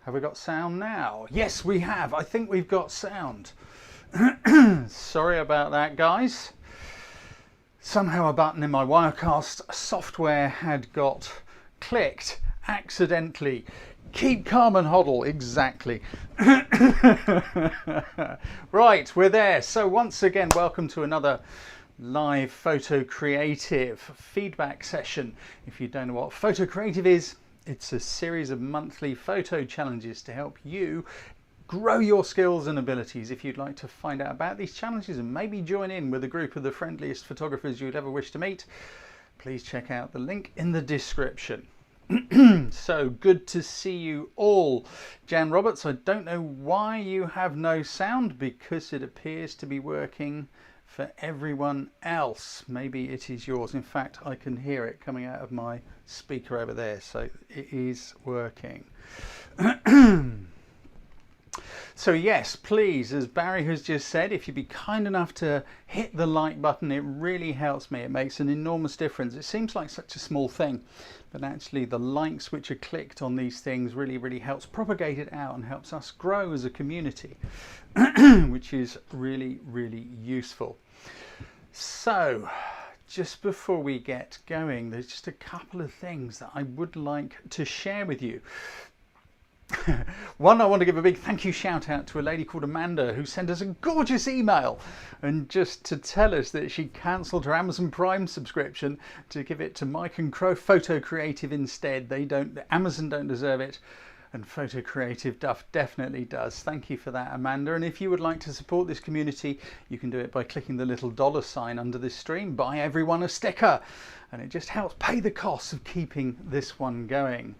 Have we got sound now? Yes, we have. I think we've got sound. Sorry about that, guys. Somehow a button in my Wirecast software had got clicked accidentally. Keep calm and hodl, exactly. Right, we're there. So once again, welcome to another live Photo Creative feedback session. If you don't know what Photo Creative is, it's a series of monthly photo challenges to help you grow your skills and abilities. If you'd like to find out about these challenges and maybe join in with a group of the friendliest photographers you'd ever wish to meet, please check out the link in the description. So good to see you all. Jan Roberts, I don't know why you have no sound, because it appears to be working for everyone else. Maybe it is yours. In fact, I can hear it coming out of my speaker over there, so it is working. So yes, please, as Barry has just said, if you'd be kind enough to hit the like button, it really helps me. It makes an enormous difference. It seems like such a small thing, but actually the likes which are clicked on these things really helps propagate it out and helps us grow as a community, which is really useful. So just before we get going, there's just a couple of things that I would like to share with you. One, I want to give a big thank you shout out to a lady called Amanda who sent us a gorgeous email, and just to tell us that she cancelled her Amazon Prime subscription to give it to Mike and Crow Photo Creative instead. Amazon don't deserve it, and Photo Creative definitely does. Thank you for that, Amanda. And if you would like to support this community, you can do it by clicking the little $ under this stream. Buy everyone a sticker, and it just helps pay the costs of keeping this one going.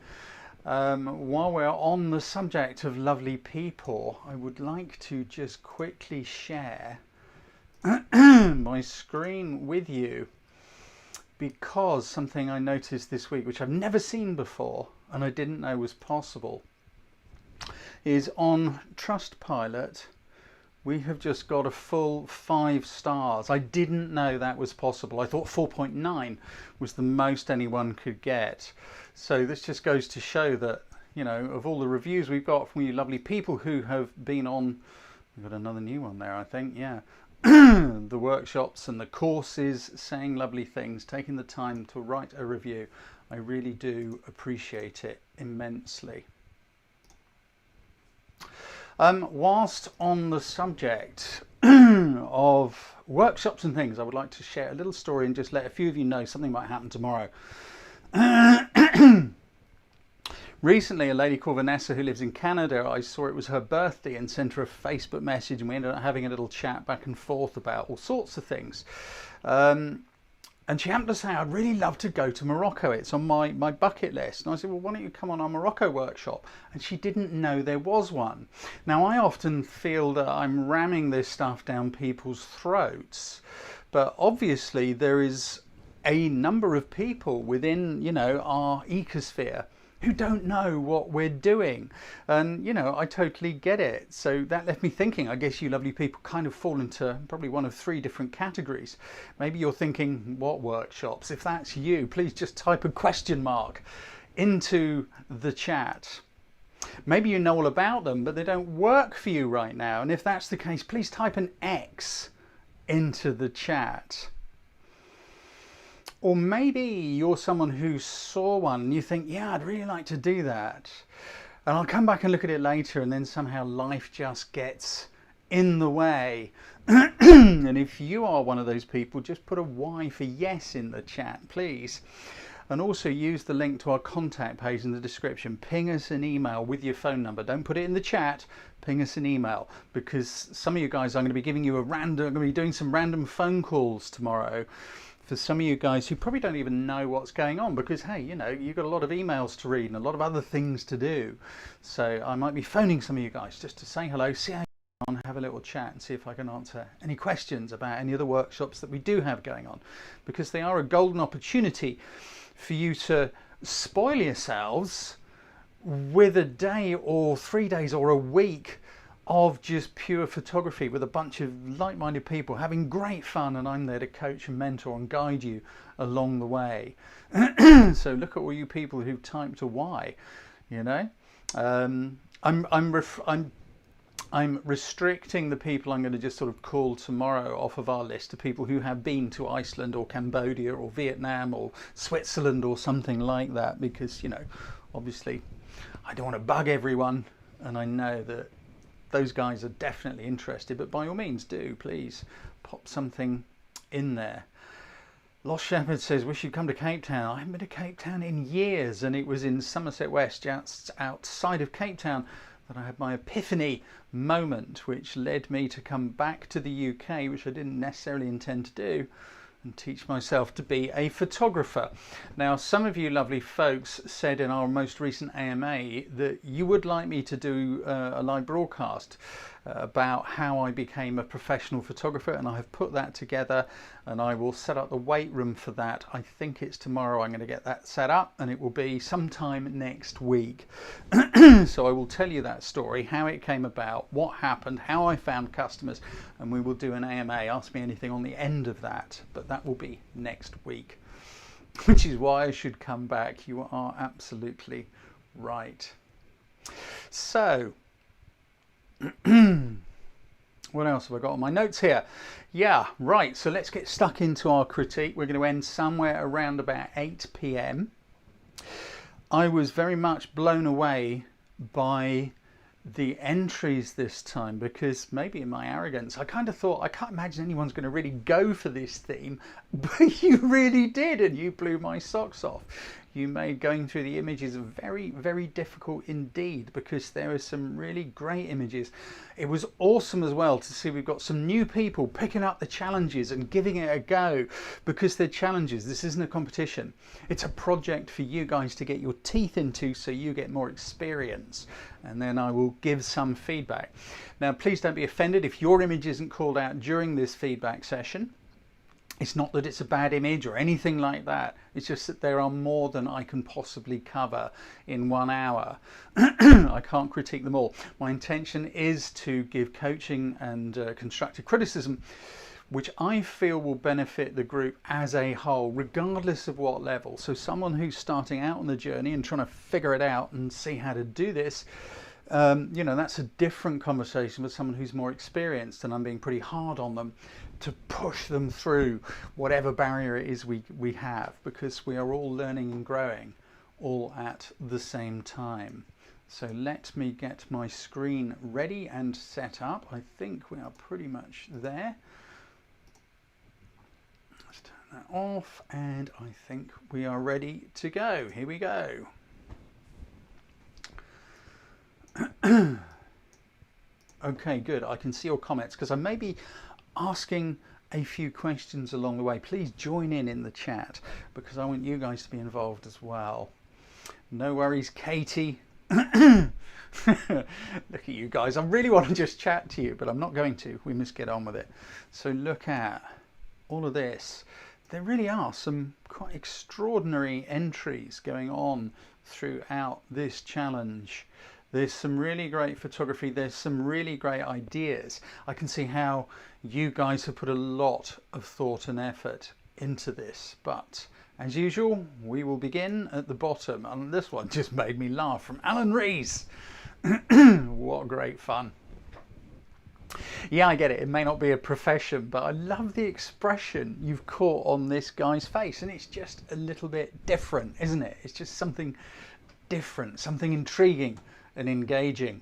While we're on the subject of lovely people, I would like to just quickly share my screen with you, because something I noticed this week, which I've never seen before and I didn't know was possible, is on Trustpilot we have just got a full 5 stars. I didn't know that was possible. I thought 4.9 was the most anyone could get. So this just goes to show that, you know, of all the reviews we've got from you lovely people who have been on, we've got another new one there, I think, yeah, the workshops and the courses, saying lovely things, taking the time to write a review. I really do appreciate it immensely. Whilst on the subject of workshops and things, I would like to share a little story and just let a few of you know something might happen tomorrow. Recently, a lady called Vanessa who lives in Canada, I saw it was her birthday and sent her a Facebook message, and we ended up having a little chat back and forth about all sorts of things. And she happened to say, I'd really love to go to Morocco. It's on my bucket list. And I said, well, why don't you come on our Morocco workshop? And she didn't know there was one. Now, I often feel that I'm ramming this stuff down people's throats. But obviously, there is a number of people within, you know, our ecosphere who don't know what we're doing. And, you know, I totally get it. So that left me thinking, I guess you lovely people kind of fall into probably one of 3 different categories. Maybe you're thinking, what workshops? If that's you, please just type a question mark into the chat. Maybe you know all about them, but they don't work for you right now. And if that's the case, please type an X into the chat. Or maybe you're someone who saw one and you think, yeah, I'd really like to do that. And I'll come back and look at it later, and then somehow life just gets in the way. And if you are one of those people, just put a Y for yes in the chat, please. And also use the link to our contact page in the description. Ping us an email with your phone number. Don't put it in the chat, ping us an email, because some of you guys, I'm going to be giving you I'm going to be doing some random phone calls tomorrow. For some of you guys who probably don't even know what's going on, because hey, you know, you've got a lot of emails to read and a lot of other things to do. So I might be phoning some of you guys just to say hello, see how you're on, have a little chat and see if I can answer any questions about any of the workshops that we do have going on, because they are a golden opportunity for you to spoil yourselves with a day or 3 days or a week of just pure photography with a bunch of like-minded people having great fun, and I'm there to coach and mentor and guide you along the way. So look at all you people who typed a Y, you know. I'm restricting the people I'm going to just sort of call tomorrow off of our list to people who have been to Iceland or Cambodia or Vietnam or Switzerland or something like that, because, you know, obviously I don't want to bug everyone, and I know that those guys are definitely interested, but by all means do, please pop something in there. Lost Shepherd says, wish you'd come to Cape Town. I haven't been to Cape Town in years, and it was in Somerset West, just outside of Cape Town, that I had my epiphany moment, which led me to come back to the UK, which I didn't necessarily intend to do, and teach myself to be a photographer. Now, some of you lovely folks said in our most recent AMA that you would like me to do a live broadcast about how I became a professional photographer, and I have put that together, and I will set up the wait room for that. I think it's tomorrow I'm going to get that set up, and it will be sometime next week. So I will tell you that story, how it came about, what happened, how I found customers, and we will do an AMA, ask me anything, on the end of that, but that will be next week, which is why I should come back. You are absolutely right. So what else have I got on my notes here? Yeah, right, so let's get stuck into our critique. We're going to end somewhere around about 8 p.m. I was very much blown away by the entries this time, because maybe in my arrogance I kind of thought, I can't imagine anyone's going to really go for this theme, but you really did, and you blew my socks off. You made going through the images very, very difficult indeed, because there are some really great images. It was awesome as well to see we've got some new people picking up the challenges and giving it a go, because they're challenges. This isn't a competition. It's a project for you guys to get your teeth into, so you get more experience, and then I will give some feedback. Now, please don't be offended if your image isn't called out during this feedback session. It's not that it's a bad image or anything like that. It's just that there are more than I can possibly cover in 1 hour. I can't critique them all. My intention is to give coaching and constructive criticism, which I feel will benefit the group as a whole, regardless of what level. So someone who's starting out on the journey and trying to figure it out and see how to do this, you know, that's a different conversation with someone who's more experienced, and I'm being pretty hard on them to push them through whatever barrier it is we have, because we are all learning and growing all at the same time. So let me get my screen ready and set up. I think we are pretty much there. Let's turn that off, and I think we are ready to go. Here we go. Okay, good. I can see your comments, because I may be asking a few questions along the way. Please join in the chat, because I want you guys to be involved as well. No worries, Katie. Look at you guys. I really want to just chat to you, but I'm not going to. We must get on with it. So look at all of this. There really are some quite extraordinary entries going on throughout this challenge. There's some really great photography. There's some really great ideas. I can see how you guys have put a lot of thought and effort into this. But as usual, we will begin at the bottom. And this one just made me laugh, from Alan Rees. What great fun. Yeah, I get it. It may not be a profession, but I love the expression you've caught on this guy's face. And it's just a little bit different, isn't it? It's just something different, something intriguing and engaging.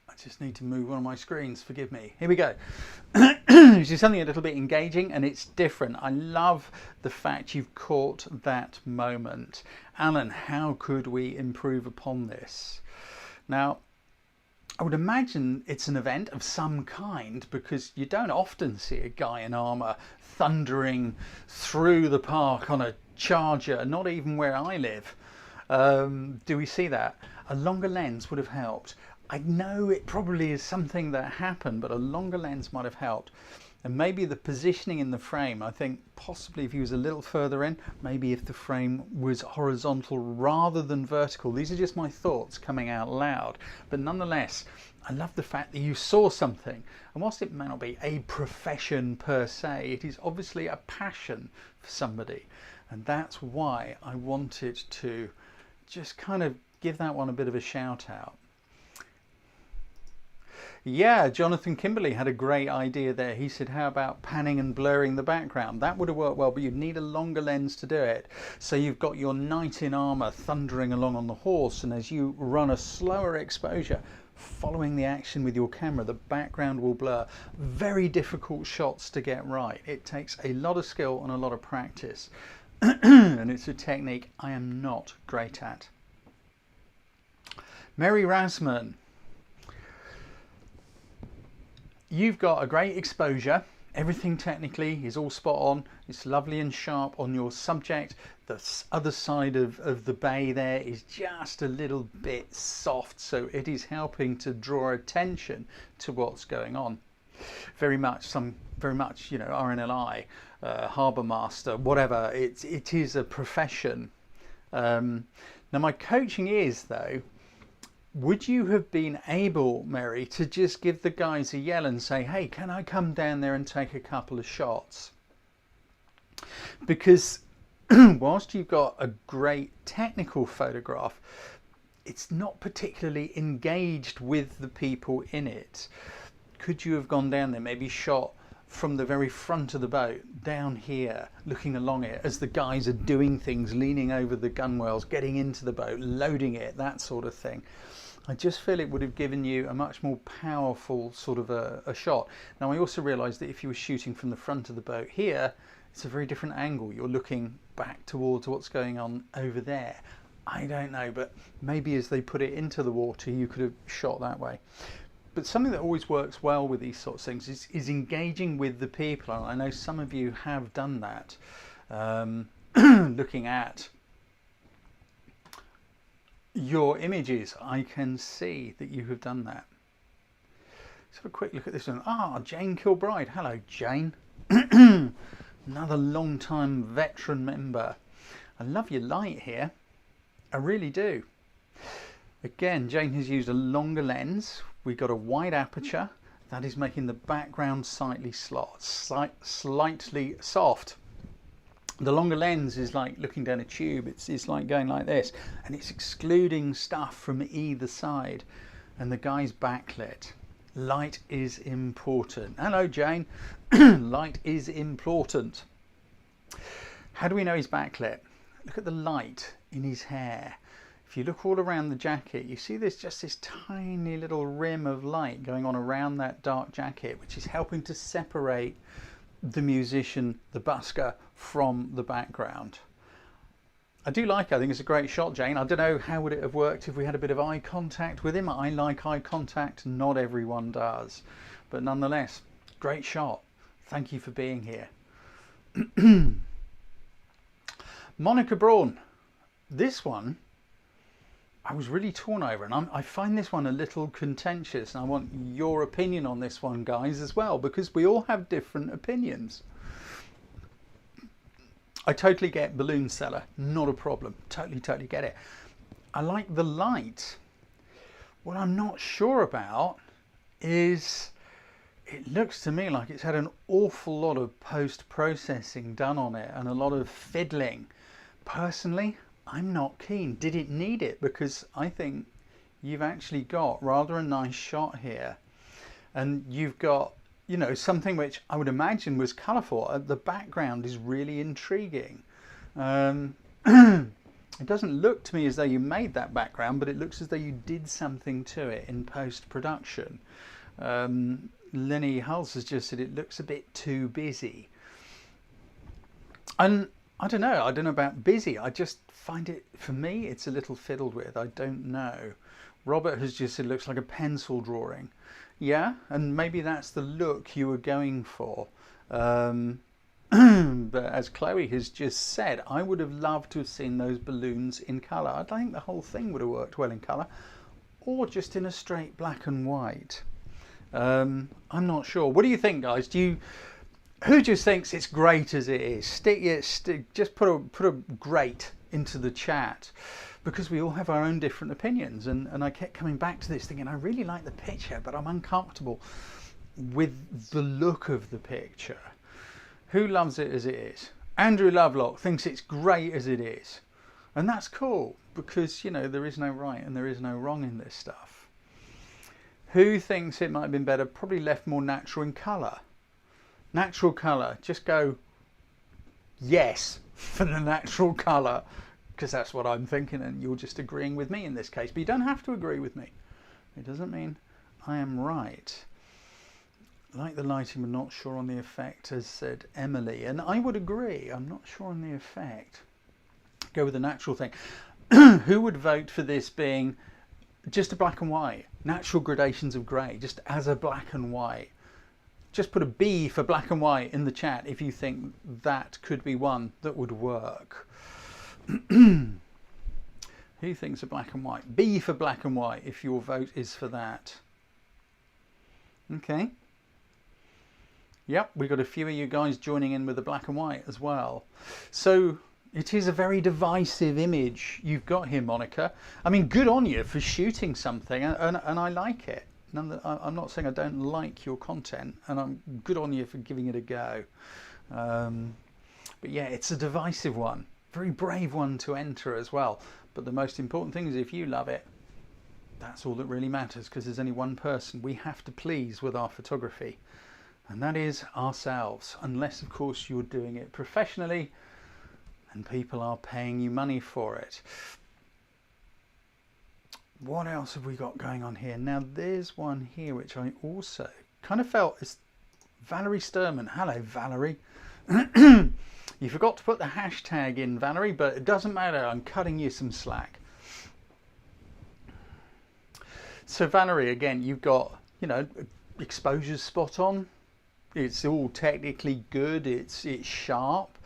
I just need to move one of my screens, forgive me. Here we go. This is something a little bit engaging, and it's different. I love the fact you've caught that moment. Alan, how could we improve upon this? Now, I would imagine it's an event of some kind, because you don't often see a guy in armour thundering through the park on a Charger, not even where I live. Do we see that? A longer lens would have helped. I know it probably is something that happened, but a longer lens might have helped. And maybe the positioning in the frame, I think possibly if he was a little further in, maybe if the frame was horizontal rather than vertical. These are just my thoughts coming out loud. But nonetheless, I love the fact that you saw something. And whilst it may not be a profession per se, it is obviously a passion for somebody. And that's why I wanted to just kind of give that one a bit of a shout out. Yeah, Jonathan Kimberley had a great idea there. He said, how about panning and blurring the background? That would have worked well, but you'd need a longer lens to do it. So you've got your knight in armour thundering along on the horse, and as you run a slower exposure, following the action with your camera, the background will blur. Very difficult shots to get right. It takes a lot of skill and a lot of practice. And it's a technique I am not great at. Mary Rasman. You've got a great exposure. Everything technically is all spot on. It's lovely and sharp on your subject. The other side of the bay there is just a little bit soft, so it is helping to draw attention to what's going on. Very much, you know, RNLI, harbour master, whatever. It is a profession. Now my coaching is though, would you have been able, Mary, to just give the guys a yell and say, hey, can I come down there and take a couple of shots? Because whilst you've got a great technical photograph, it's not particularly engaged with the people in it. Could you have gone down there, maybe shot from the very front of the boat down here, looking along it as the guys are doing things, leaning over the gunwales, getting into the boat, loading it, that sort of thing. I just feel it would have given you a much more powerful sort of a shot. Now I also realised that if you were shooting from the front of the boat here, it's a very different angle. You're looking back towards what's going on over there. I don't know, but maybe as they put it into the water, you could have shot that way. But something that always works well with these sorts of things is engaging with the people. And I know some of you have done that, looking at your images. I can see that you have done that. Let's have a quick look at this one. Ah, Jane Kilbride. Hello, Jane. Another long-time veteran member. I love your light here. I really do. Again, Jane has used a longer lens. We've got a wide aperture. That is making the background slightly soft. The longer lens is like looking down a tube. It's like going like this, and it's excluding stuff from either side. And the guy's backlit. Light is important. Hello, Jane. Light is important. How do we know he's backlit? Look at the light in his hair. If you look all around the jacket, you see there's just this tiny little rim of light going on around that dark jacket, which is helping to separate the musician, the busker, from the background. I do like it. I think it's a great shot, Jane. I don't know how would it have worked if we had a bit of eye contact with him. I like eye contact. Not everyone does. But nonetheless, great shot. Thank you for being here. Monica Browne. This one I was really torn over, and I find this one a little contentious, and I want your opinion on this one, guys, as well, because we all have different opinions. I totally get balloon seller, not a problem, totally get it. I like the light. What I'm not sure about is it looks to me like it's had an awful lot of post-processing done on it and a lot of fiddling. Personally, I'm not keen. Did it need it? Because I think you've actually got rather a nice shot here, and you've got, you know, something which I would imagine was colourful. The background is really intriguing. It doesn't look to me as though you made that background, but it looks as though you did something to it in post-production. Lenny Hulse has just said it looks a bit too busy. And I don't know about busy. I just find it, for me, it's a little fiddled with. I don't know. Robert has just said it looks like a pencil drawing. Yeah, and maybe that's the look you were going for. But as Chloe has just said, I would have loved to have seen those balloons in colour. I think the whole thing would have worked well in colour, or just in a straight black and white. I'm not sure. What do you think, guys? Who just thinks it's great as it is? Just put a great into the chat, because we all have our own different opinions, and I kept coming back to this thinking I really like the picture, but I'm uncomfortable with the look of the picture. Who loves it as it is? Andrew Lovelock thinks it's great as it is. And that's cool because, you know, there is no right and there is no wrong in this stuff. Who thinks it might have been better? Probably left more natural in colour. Natural colour. Just go yes for the natural colour, because that's what I'm thinking, and you're just agreeing with me in this case. But you don't have to agree with me. It doesn't mean I am right. Like the lighting, but not sure on the effect, as said Emily. And I would agree. I'm not sure on the effect. Go with the natural thing. Who would vote for this being just a black and white? Natural gradations of grey, just as a black and white. Just put a B for black and white in the chat if you think that could be one that would work. Who thinks of black and white? B for black and white if your vote is for that. Okay. Yep, we've got a few of you guys joining in with the black and white as well. So it is a very divisive image you've got here, Monica. I mean, good on you for shooting something, and I like it. I'm not saying I don't like your content, and I'm good on you for giving it a go. But yeah, it's a divisive one. Very brave one to enter as well. But the most important thing is if you love it, that's all that really matters, because there's only one person we have to please with our photography, and that is ourselves. Unless, of course, you're doing it professionally and people are paying you money for it. What else have we got going on here? Now, there's one here which I also kind of felt is Valerie Sturman. Hello, Valerie. You forgot to put the hashtag in, Valerie, but it doesn't matter. I'm cutting you some slack. So, Valerie, again, you've got, you know, exposure's spot on. It's all technically good. It's sharp.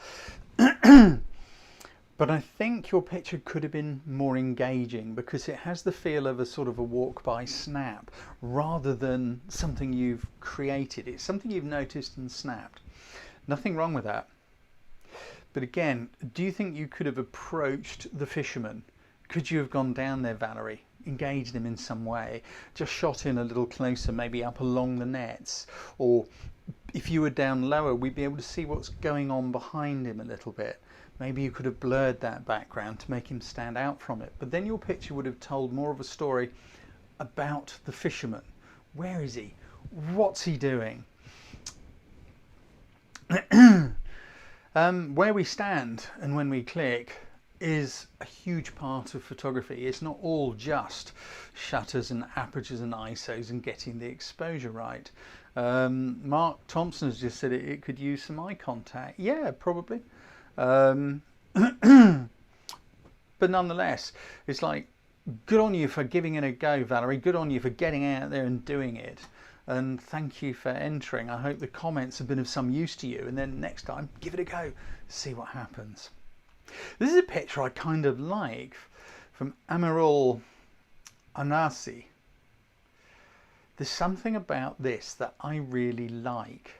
But I think your picture could have been more engaging, because it has the feel of a sort of a walk-by snap rather than something you've created. It's something you've noticed and snapped. Nothing wrong with that. But again, do you think you could have approached the fisherman? Could you have gone down there, Valerie, engaged him in some way, just shot in a little closer, maybe up along the nets? Or if you were down lower, we'd be able to see what's going on behind him a little bit. Maybe you could have blurred that background to make him stand out from it. But then your picture would have told more of a story about the fisherman. Where is he? What's he doing? Where we stand and when we click is a huge part of photography. It's not all just shutters and apertures and ISOs and getting the exposure right. Mark Thompson has just said it could use some eye contact. Yeah, probably. But nonetheless, it's like, good on you for giving it a go, Valerie. Good on you for getting out there and doing it. And thank you for entering. I hope the comments have been of some use to you. And then next time, give it a go. See what happens. This is a picture I kind of like from Amirul Anasi. There's something about this that I really like.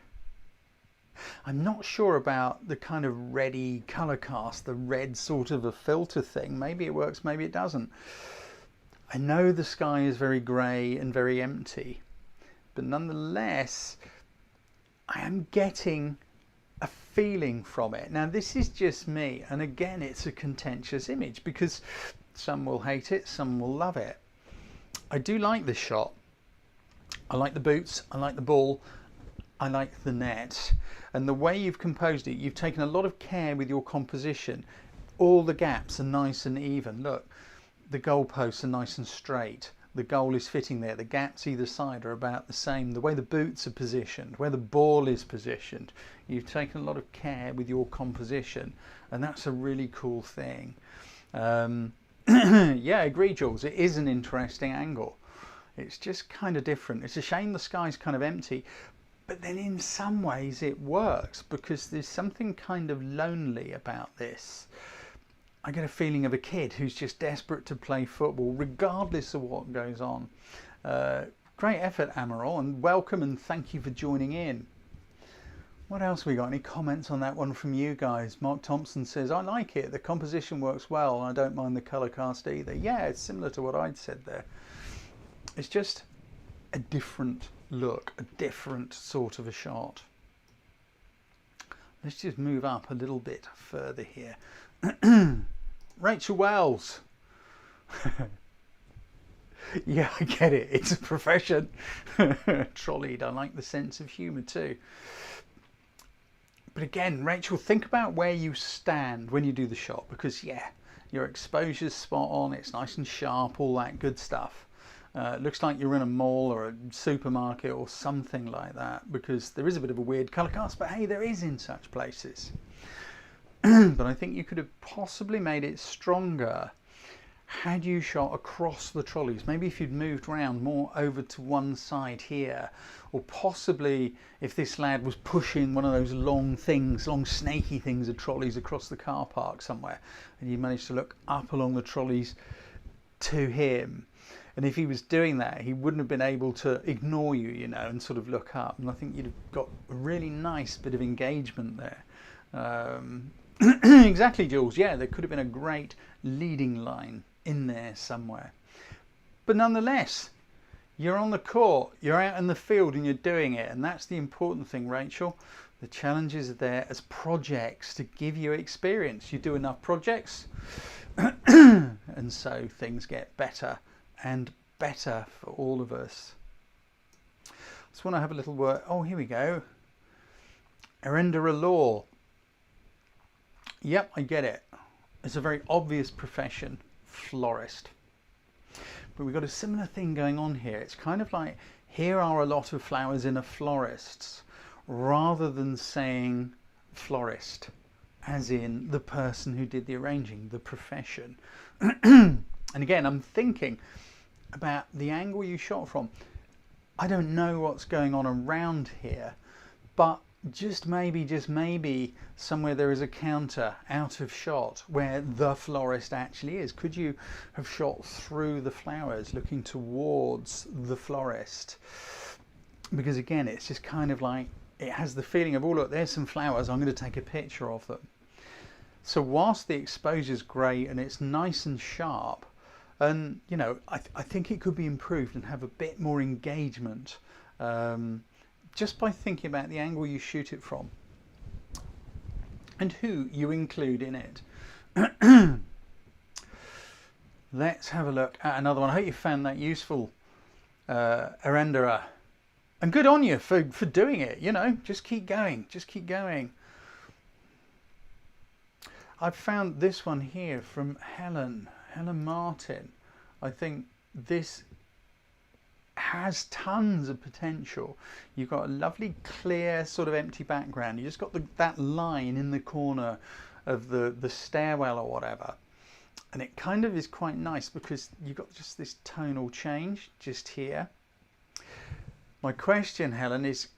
I'm not sure about the kind of reddy colour cast, the red sort of a filter thing. Maybe it works, maybe it doesn't. I know the sky is very grey and very empty, but nonetheless, I am getting a feeling from it. Now, this is just me, and again, it's a contentious image because some will hate it, some will love it. I do like this shot. I like the boots, I like the ball, I like the net, and the way you've composed it, you've taken a lot of care with your composition. All the gaps are nice and even. Look, the goalposts are nice and straight. The goal is fitting there. The gaps either side are about the same. The way the boots are positioned, where the ball is positioned, you've taken a lot of care with your composition, and that's a really cool thing. Yeah, I agree, Jules. It is an interesting angle. It's just kind of different. It's a shame the sky's kind of empty, but then in some ways it works because there's something kind of lonely about this. I get a feeling of a kid who's just desperate to play football regardless of what goes on. Great effort, Amaral, and welcome and thank you for joining in. What else we got? Any comments on that one from you guys? Mark Thompson says, I like it. The composition works well and I don't mind the colour cast either. Yeah, it's similar to what I'd said there. It's just a different look, a different sort of a shot. Let's just move up a little bit further here. Rachel Wells. Yeah, I get it. It's a profession. Trolleyed. I like the sense of humour too. But again, Rachel, think about where you stand when you do the shot, because yeah, your exposure's spot on. It's nice and sharp, all that good stuff. It looks like you're in a mall or a supermarket or something like that, because there is a bit of a weird colour cast, but hey, there is in such places. But I think you could have possibly made it stronger had you shot across the trolleys. Maybe if you'd moved around more over to one side here, or possibly if this lad was pushing one of those long things, long snaky things of trolleys across the car park somewhere, and you managed to look up along the trolleys to him. And if he was doing that, he wouldn't have been able to ignore you, you know, and sort of look up. And I think you'd have got a really nice bit of engagement there. Exactly, Jules. Yeah, there could have been a great leading line in there somewhere. But nonetheless, you're on the court, you're out in the field and you're doing it. And that's the important thing, Rachel. The challenges are there as projects to give you experience. You do enough projects and so things get better and better for all of us. Just want to have a little word. Oh, here we go. Arendara law. Yep, I get it. It's a very obvious profession, florist. But we've got a similar thing going on here. It's kind of like, here are a lot of flowers in a florist's, rather than saying florist, as in the person who did the arranging, the profession. And again, I'm thinking about the angle you shot from. I don't know what's going on around here, but just maybe somewhere there is a counter out of shot where the florist actually is. Could you have shot through the flowers looking towards the florist? Because again, it's just kind of like, it has the feeling of, oh look, there's some flowers, I'm going to take a picture of them. So whilst the exposure's great and it's nice and sharp, and you know, I think it could be improved and have a bit more engagement, just by thinking about the angle you shoot it from and who you include in it. Let's have a look at another one. I hope you found that useful, Arendara. And good on you for doing it, you know, just keep going, just keep going. I've found this one here from Helen Martin. I think this has tons of potential. You've got a lovely clear sort of empty background. You just got that line in the corner of the stairwell or whatever. And it kind of is quite nice because you've got just this tonal change just here. My question, Helen, is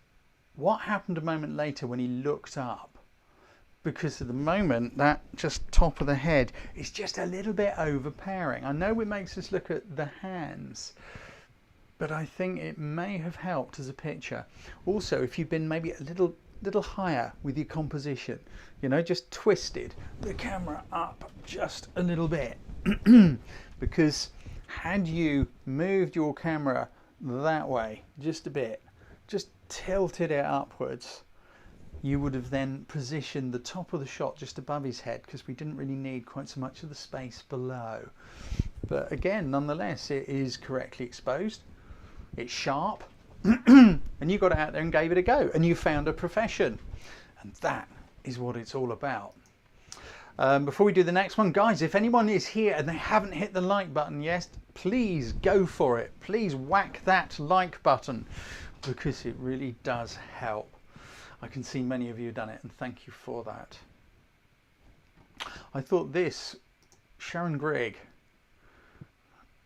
what happened a moment later when he looked up? Because at the moment, that just top of the head is just a little bit overpowering. I know it makes us look at the hands, but I think it may have helped as a picture. Also, if you've been maybe a little higher with your composition, you know, just twisted the camera up just a little bit. Because had you moved your camera that way just a bit, just tilted it upwards, you would have then positioned the top of the shot just above his head, because we didn't really need quite so much of the space below. But again, nonetheless, it is correctly exposed. It's sharp, and you got it out there and gave it a go, and you found a profession, and that is what it's all about. Before we do the next one, guys, if anyone is here and they haven't hit the like button yet, please go for it. Please whack that like button, because it really does help. I can see many of you have done it, and thank you for that. I thought this, Sharon Grigg,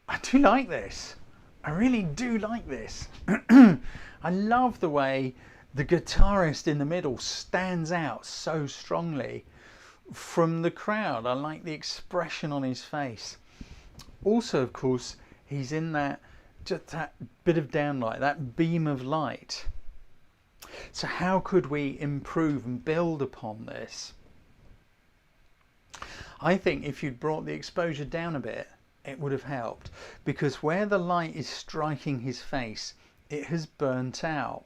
I do like this. I really do like this. I love the way the guitarist in the middle stands out so strongly from the crowd. I like the expression on his face. Also, of course, he's in that, just that bit of downlight, that beam of light. So how could we improve and build upon this? I think if you'd brought the exposure down a bit, it would have helped, because where the light is striking his face, it has burnt out.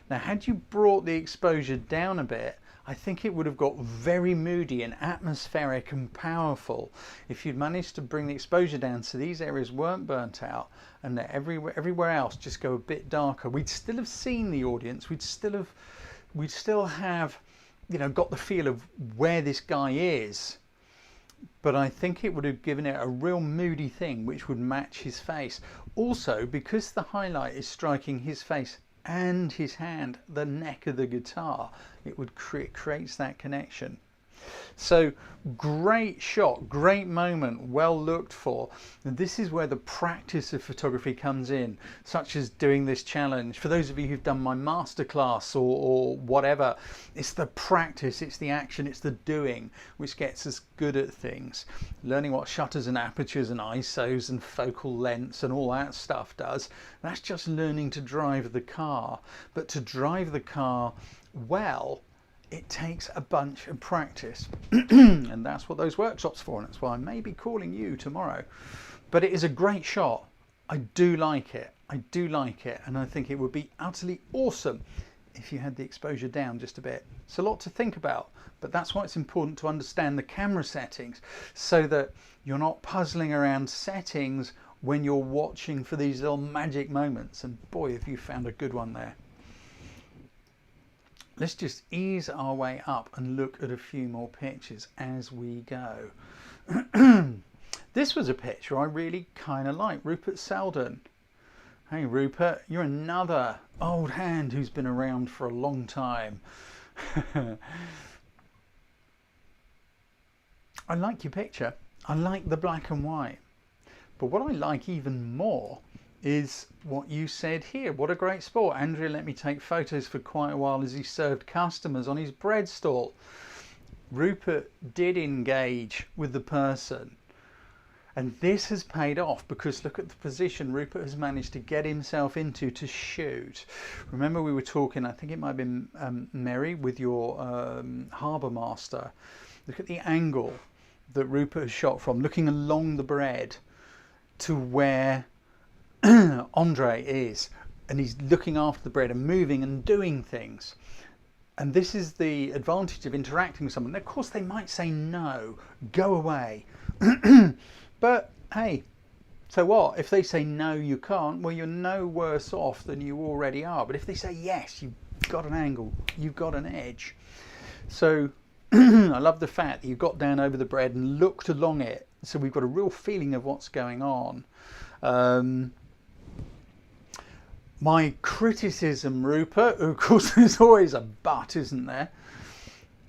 Now, had you brought the exposure down a bit, I think it would have got very moody and atmospheric and powerful if you'd managed to bring the exposure down so these areas weren't burnt out and that everywhere else just go a bit darker. We'd still have seen the audience. We'd still have, you know, got the feel of where this guy is. But I think it would have given it a real moody thing which would match his face. Also, because the highlight is striking his face and his hand, the neck of the guitar, it would creates that connection. So great shot, great moment, well looked for. And this is where the practice of photography comes in, such as doing this challenge. For those of you who've done my masterclass or whatever, it's the practice, it's the action, it's the doing which gets us good at things. Learning what shutters and apertures and ISOs and focal lengths and all that stuff does, that's just learning to drive the car. But to drive the car well, it takes a bunch of practice. And that's what those workshops for, and that's why I may be calling you tomorrow. But it is a great shot. I do like it. I do like it, and I think it would be utterly awesome if you had the exposure down just a bit. It's a lot to think about, but that's why it's important to understand the camera settings so that you're not puzzling around settings when you're watching for these little magic moments. And boy, have you found a good one there. Let's just ease our way up and look at a few more pictures as we go. This was a picture I really kind of like. Rupert Selden. Hey Rupert, you're another old hand who's been around for a long time. I like your picture. I like the black and white. But what I like even more is what you said here. What a great sport. Andrea let me take photos for quite a while as he served customers on his bread stall. Rupert did engage with the person. And this has paid off because look at the position Rupert has managed to get himself into to shoot. Remember we were talking, I think it might have been Mary with your harbour master. Look at the angle that Rupert has shot from, looking along the bread to where Andre is, and he's looking after the bread and moving and doing things. And this is the advantage of interacting with someone. Of course they might say no, go away. But hey, so what? If they say no, you can't, well, you're no worse off than you already are. But if they say yes, you've got an angle, you've got an edge. So I love the fact that you got down over the bread and looked along it. So we've got a real feeling of what's going on. My criticism, Rupert, of course there's always a but, isn't there?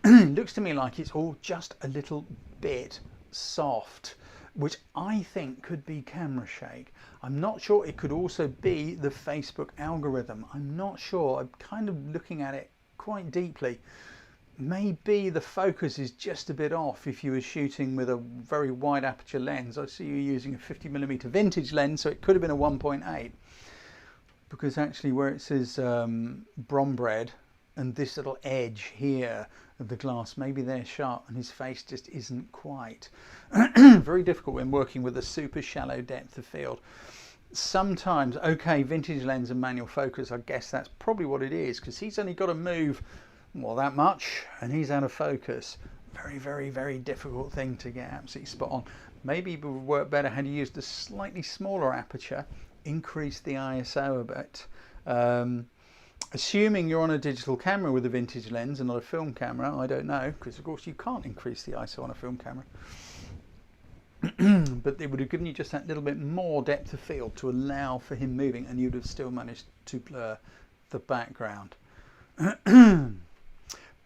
It looks to me like it's all just a little bit soft, which I think could be camera shake. I'm not sure. It could also be the Facebook algorithm. I'm not sure. I'm kind of looking at it quite deeply. Maybe the focus is just a bit off if you were shooting with a very wide aperture lens. I see you using a 50mm vintage lens, so it could have been a 1.8. Because actually where it says Browne bread and this little edge here of the glass, maybe they're sharp and his face just isn't quite. Very difficult when working with a super shallow depth of field. Sometimes, okay, vintage lens and manual focus, I guess that's probably what it is, because he's only got to move, well, that much and he's out of focus. Very, very, very difficult thing to get absolutely spot on. Maybe it would work better had you used a slightly smaller aperture, increase the ISO a bit. Assuming you're on a digital camera with a vintage lens and not a film camera, I don't know, because of course you can't increase the ISO on a film camera. But it would have given you just that little bit more depth of field to allow for him moving, and you'd have still managed to blur the background.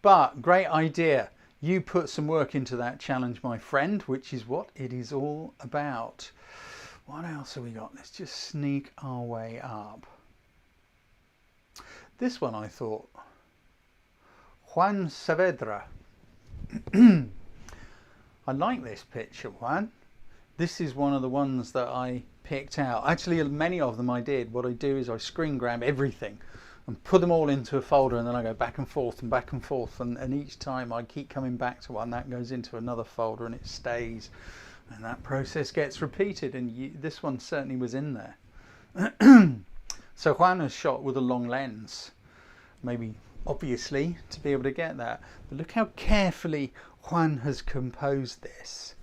But great idea. You put some work into that challenge, my friend, which is what it is all about. What else have we got? Let's just sneak our way up. This one I thought, Juan Saavedra. I like this picture, Juan. This is one of the ones that I picked out. Actually, many of them I did. What I do is I screen grab everything and put them all into a folder, and then I go back and forth, and each time I keep coming back to one, that goes into another folder and it stays. And that process gets repeated, and this one certainly was in there. So Juan has shot with a long lens, maybe obviously, to be able to get that. But look how carefully Juan has composed this.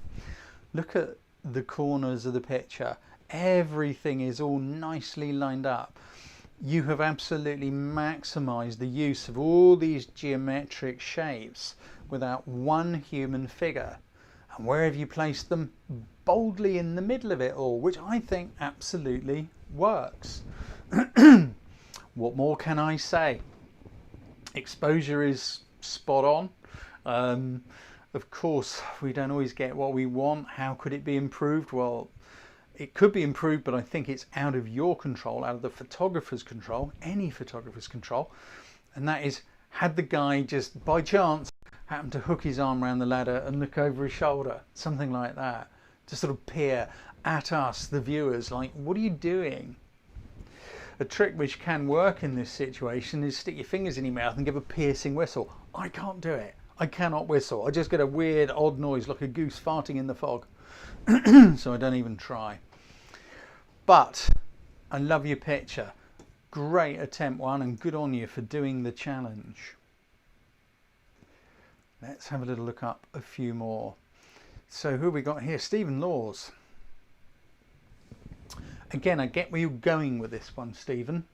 Look at the corners of the picture. Everything is all nicely lined up. You have absolutely maximized the use of all these geometric shapes without one human figure. And where have you placed them? Boldly in the middle of it all, which I think absolutely works. What more can I say? Exposure is spot on. Of course, we don't always get what we want. How could it be improved? Well, it could be improved, but I think it's out of your control, out of the photographer's control, any photographer's control. And that is, had the guy just by chance happen to hook his arm around the ladder and look over his shoulder, something like that, to sort of peer at us, the viewers, like, what are you doing? A trick which can work in this situation is stick your fingers in your mouth and give a piercing whistle. I can't do it. I cannot whistle. I just get a weird, odd noise like a goose farting in the fog. So I don't even try. But I love your picture. Great attempt, Juan, and good on you for doing the challenge. Let's have a little look up a few more. So who have we got here? Stephen Laws. Again, I get where you're going with this one, Stephen.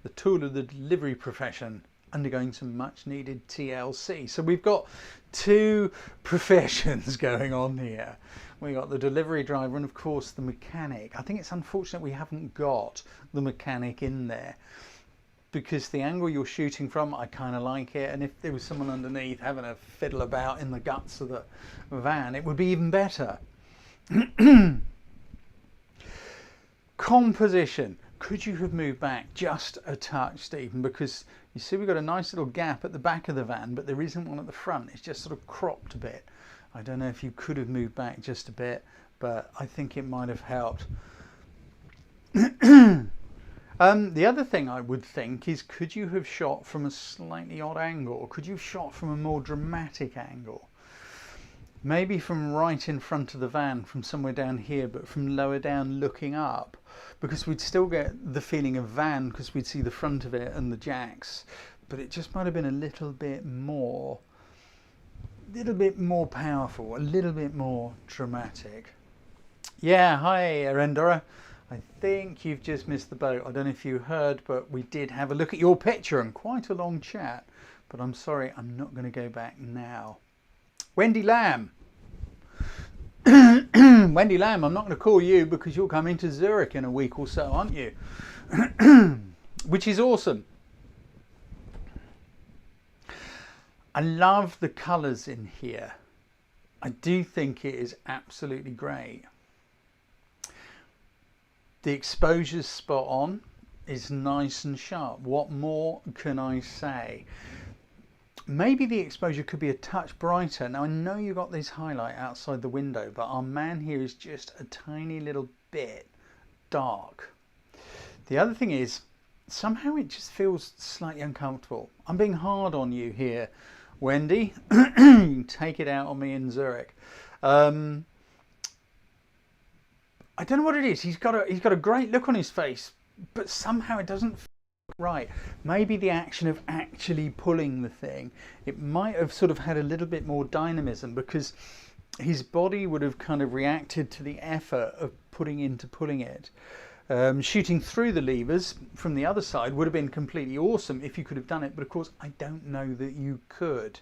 The tool of the delivery profession, undergoing some much needed TLC. So we've got two professions going on here. We got the delivery driver and of course the mechanic. I think it's unfortunate we haven't got the mechanic in there, because the angle you're shooting from, I kind of like it, and if there was someone underneath having a fiddle about in the guts of the van, it would be even better. Composition. Could you have moved back just a touch, Stephen? Because you see we've got a nice little gap at the back of the van, but there isn't one at the front. It's just sort of cropped a bit. I don't know if you could have moved back just a bit, but I think it might have helped. The other thing I would think is, could you have shot from a slightly odd angle? Could you have shot from a more dramatic angle? Maybe from right in front of the van, from somewhere down here, but from lower down looking up, because we'd still get the feeling of van because we'd see the front of it and the jacks, but it just might have been a little bit more powerful, a little bit more dramatic. Yeah, hi Arendora. I think you've just missed the boat. I don't know if you heard, but we did have a look at your picture and quite a long chat, but I'm sorry, I'm not going to go back now. Wendy Lamb. Wendy Lamb, I'm not going to call you because you're coming to Zurich in a week or so, aren't you? Which is awesome. I love the colours in here. I do think it is absolutely great. The exposure's spot on. It's nice and sharp. What more can I say? Maybe the exposure could be a touch brighter. Now I know you got this highlight outside the window, but our man here is just a tiny little bit dark. The other thing is, somehow it just feels slightly uncomfortable. I'm being hard on you here, Wendy. You can take it out on me in Zurich. I don't know what it is. He's got a great look on his face, but somehow it doesn't feel right. Maybe the action of actually pulling the thing, it might have sort of had a little bit more dynamism, because his body would have kind of reacted to the effort of pulling it. Shooting through the levers from the other side would have been completely awesome if you could have done it, but of course I don't know that you could.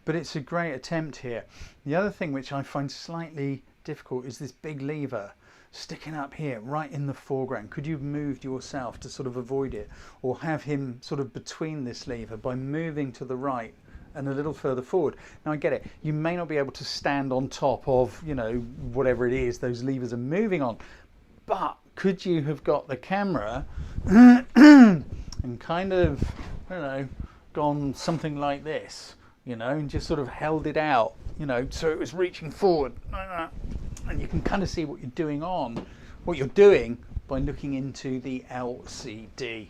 But it's a great attempt here. The other thing which I find slightly difficult is this big lever sticking up here right in the foreground. Could you have moved yourself to sort of avoid it, or have him sort of between this lever by moving to the right and a little further forward? Now I get it, you may not be able to stand on top of, you know, whatever it is those levers are moving on, but could you have got the camera and kind of, I don't know, gone something like this, you know, and just sort of held it out, you know, so it was reaching forward, and you can kind of see what you're doing by looking into the LCD.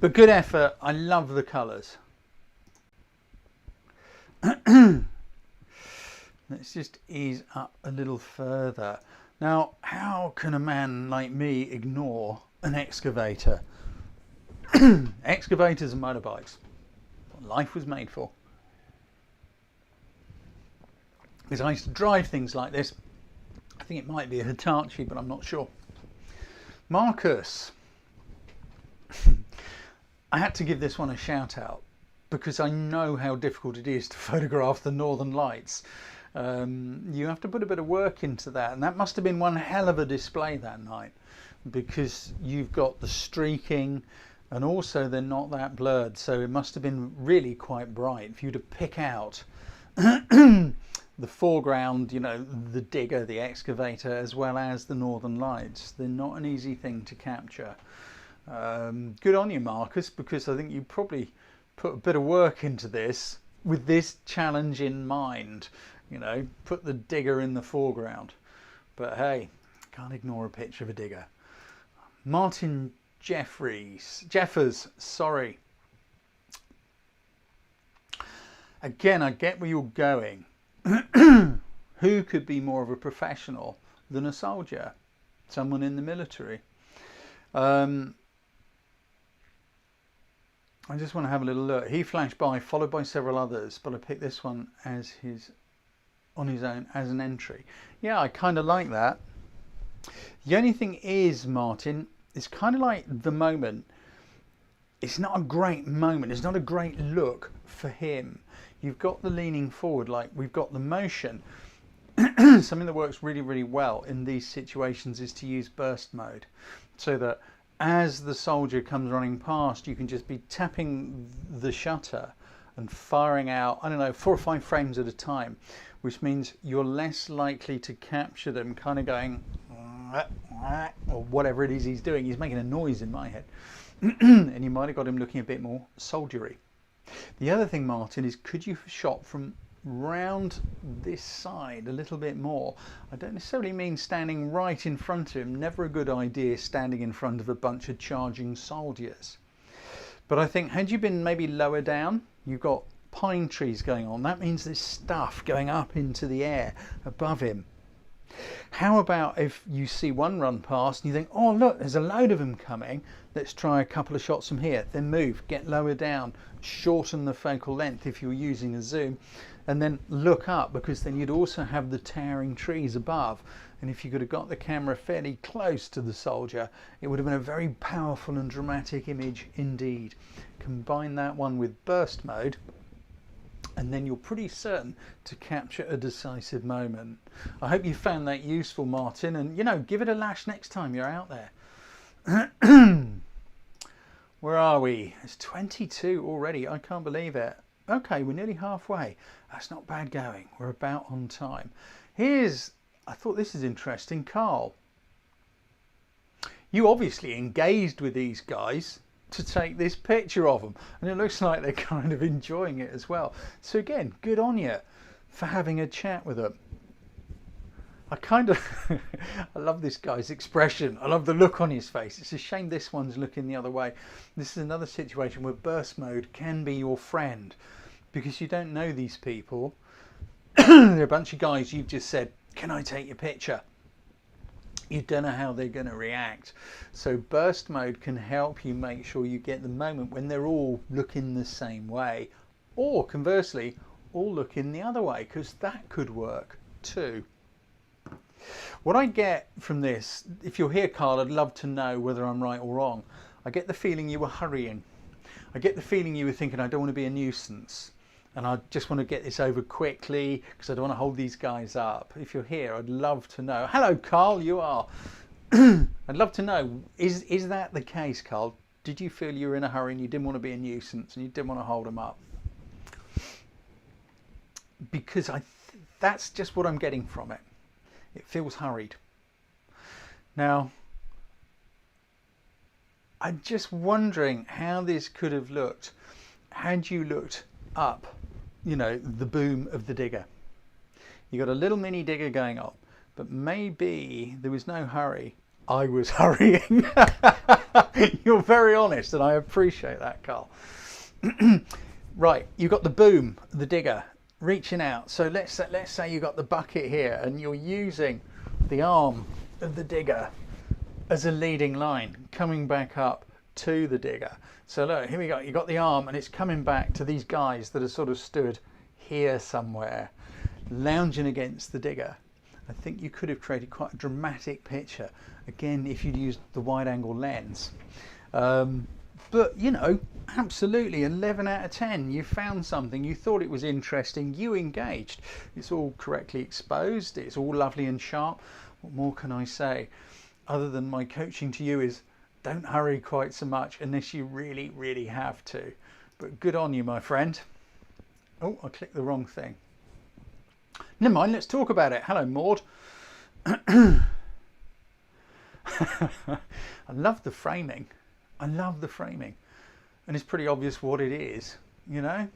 But good effort. I love the colours. Let's just ease up a little further. Now, how can a man like me ignore an excavator? Excavators and motorbikes, what life was made for. Because I used to drive things like this. I think it might be a Hitachi, but I'm not sure. Marcus. I had to give this one a shout out because I know how difficult it is to photograph the Northern Lights. You have to put a bit of work into that, and that must have been one hell of a display that night, because you've got the streaking and also they're not that blurred, so it must have been really quite bright for you to pick out the foreground, you know, the digger, the excavator, as well as the Northern Lights. They're not an easy thing to capture. Good on you, Marcus, because I think you probably put a bit of work into this with this challenge in mind. You know, put the digger in the foreground. But hey, can't ignore a picture of a digger. Martin Jeffers, sorry. Again, I get where you're going. Who could be more of a professional than a soldier? Someone in the military. I just want to have a little look. He flashed by, followed by several others, but I picked this one as on his own as an entry. Yeah, I kind of like that. The only thing is, Martin, it's kind of like the moment. It's not a great moment. It's not a great look for him. You've got the leaning forward, like we've got the motion. Something that works really, really well in these situations is to use burst mode, so that as the soldier comes running past, you can just be tapping the shutter and firing out, I don't know, 4 or 5 frames at a time, which means you're less likely to capture them kind of going, or whatever it is he's doing. He's making a noise in my head. And you might have got him looking a bit more soldiery. The other thing, Martin, is could you have shot from round this side a little bit more? I don't necessarily mean standing right in front of him. Never a good idea standing in front of a bunch of charging soldiers. But I think had you been maybe lower down, you've got pine trees going on. That means there's stuff going up into the air above him. How about if you see one run past and you think, oh look, there's a load of them coming, let's try a couple of shots from here, then move, get lower down, shorten the focal length if you're using a zoom, and then look up, because then you'd also have the towering trees above, and if you could have got the camera fairly close to the soldier, it would have been a very powerful and dramatic image indeed. Combine that one with burst mode, and then you're pretty certain to capture a decisive moment. I hope you found that useful, Martin, and you know, give it a lash next time you're out there. Where are we? It's 22 already. I can't believe it. Okay, we're nearly halfway. That's not bad going. We're about on time. I thought this is interesting, Carl. You obviously engaged with these guys to take this picture of them, and it looks like they're kind of enjoying it as well. So again, good on you for having a chat with them. I love this guy's expression. I love the look on his face. It's a shame this one's looking the other way. This is another situation where burst mode can be your friend, because you don't know these people. They're a bunch of guys you've just said, can I take your picture? You don't know how they're going to react. So burst mode can help you make sure you get the moment when they're all looking the same way, or conversely, all looking the other way, because that could work too. What I get from this, if you're here, Carl, I'd love to know whether I'm right or wrong. I get the feeling you were hurrying. I get the feeling you were thinking, I don't want to be a nuisance, and I just want to get this over quickly because I don't want to hold these guys up. If you're here, I'd love to know. Hello, Carl, you are. I'd love to know, is that the case, Carl? Did you feel you were in a hurry and you didn't want to be a nuisance and you didn't want to hold them up? Because that's just what I'm getting from it. It feels hurried. Now, I'm just wondering how this could have looked had you looked up, you know, the boom of the digger. You got a little mini digger going on, but maybe there was no hurry. I was hurrying. You're very honest, and I appreciate that, Carl. Right, you got the boom, the digger reaching out. So let's say you got the bucket here, and you're using the arm of the digger as a leading line, coming back up to the digger. So look, here we go. You got the arm and it's coming back to these guys that are sort of stood here somewhere, lounging against the digger. I think you could have created quite a dramatic picture, again, if you'd used the wide angle lens. But, you know, absolutely 11 out of 10. You found something, you thought it was interesting, you engaged. It's all correctly exposed, it's all lovely and sharp. What more can I say? Other than my coaching to you is don't hurry quite so much unless you really, really have to. But good on you, my friend. Oh, I clicked the wrong thing. Never mind, let's talk about it. Hello, Maud. I love the framing. I love the framing. And it's pretty obvious what it is, you know?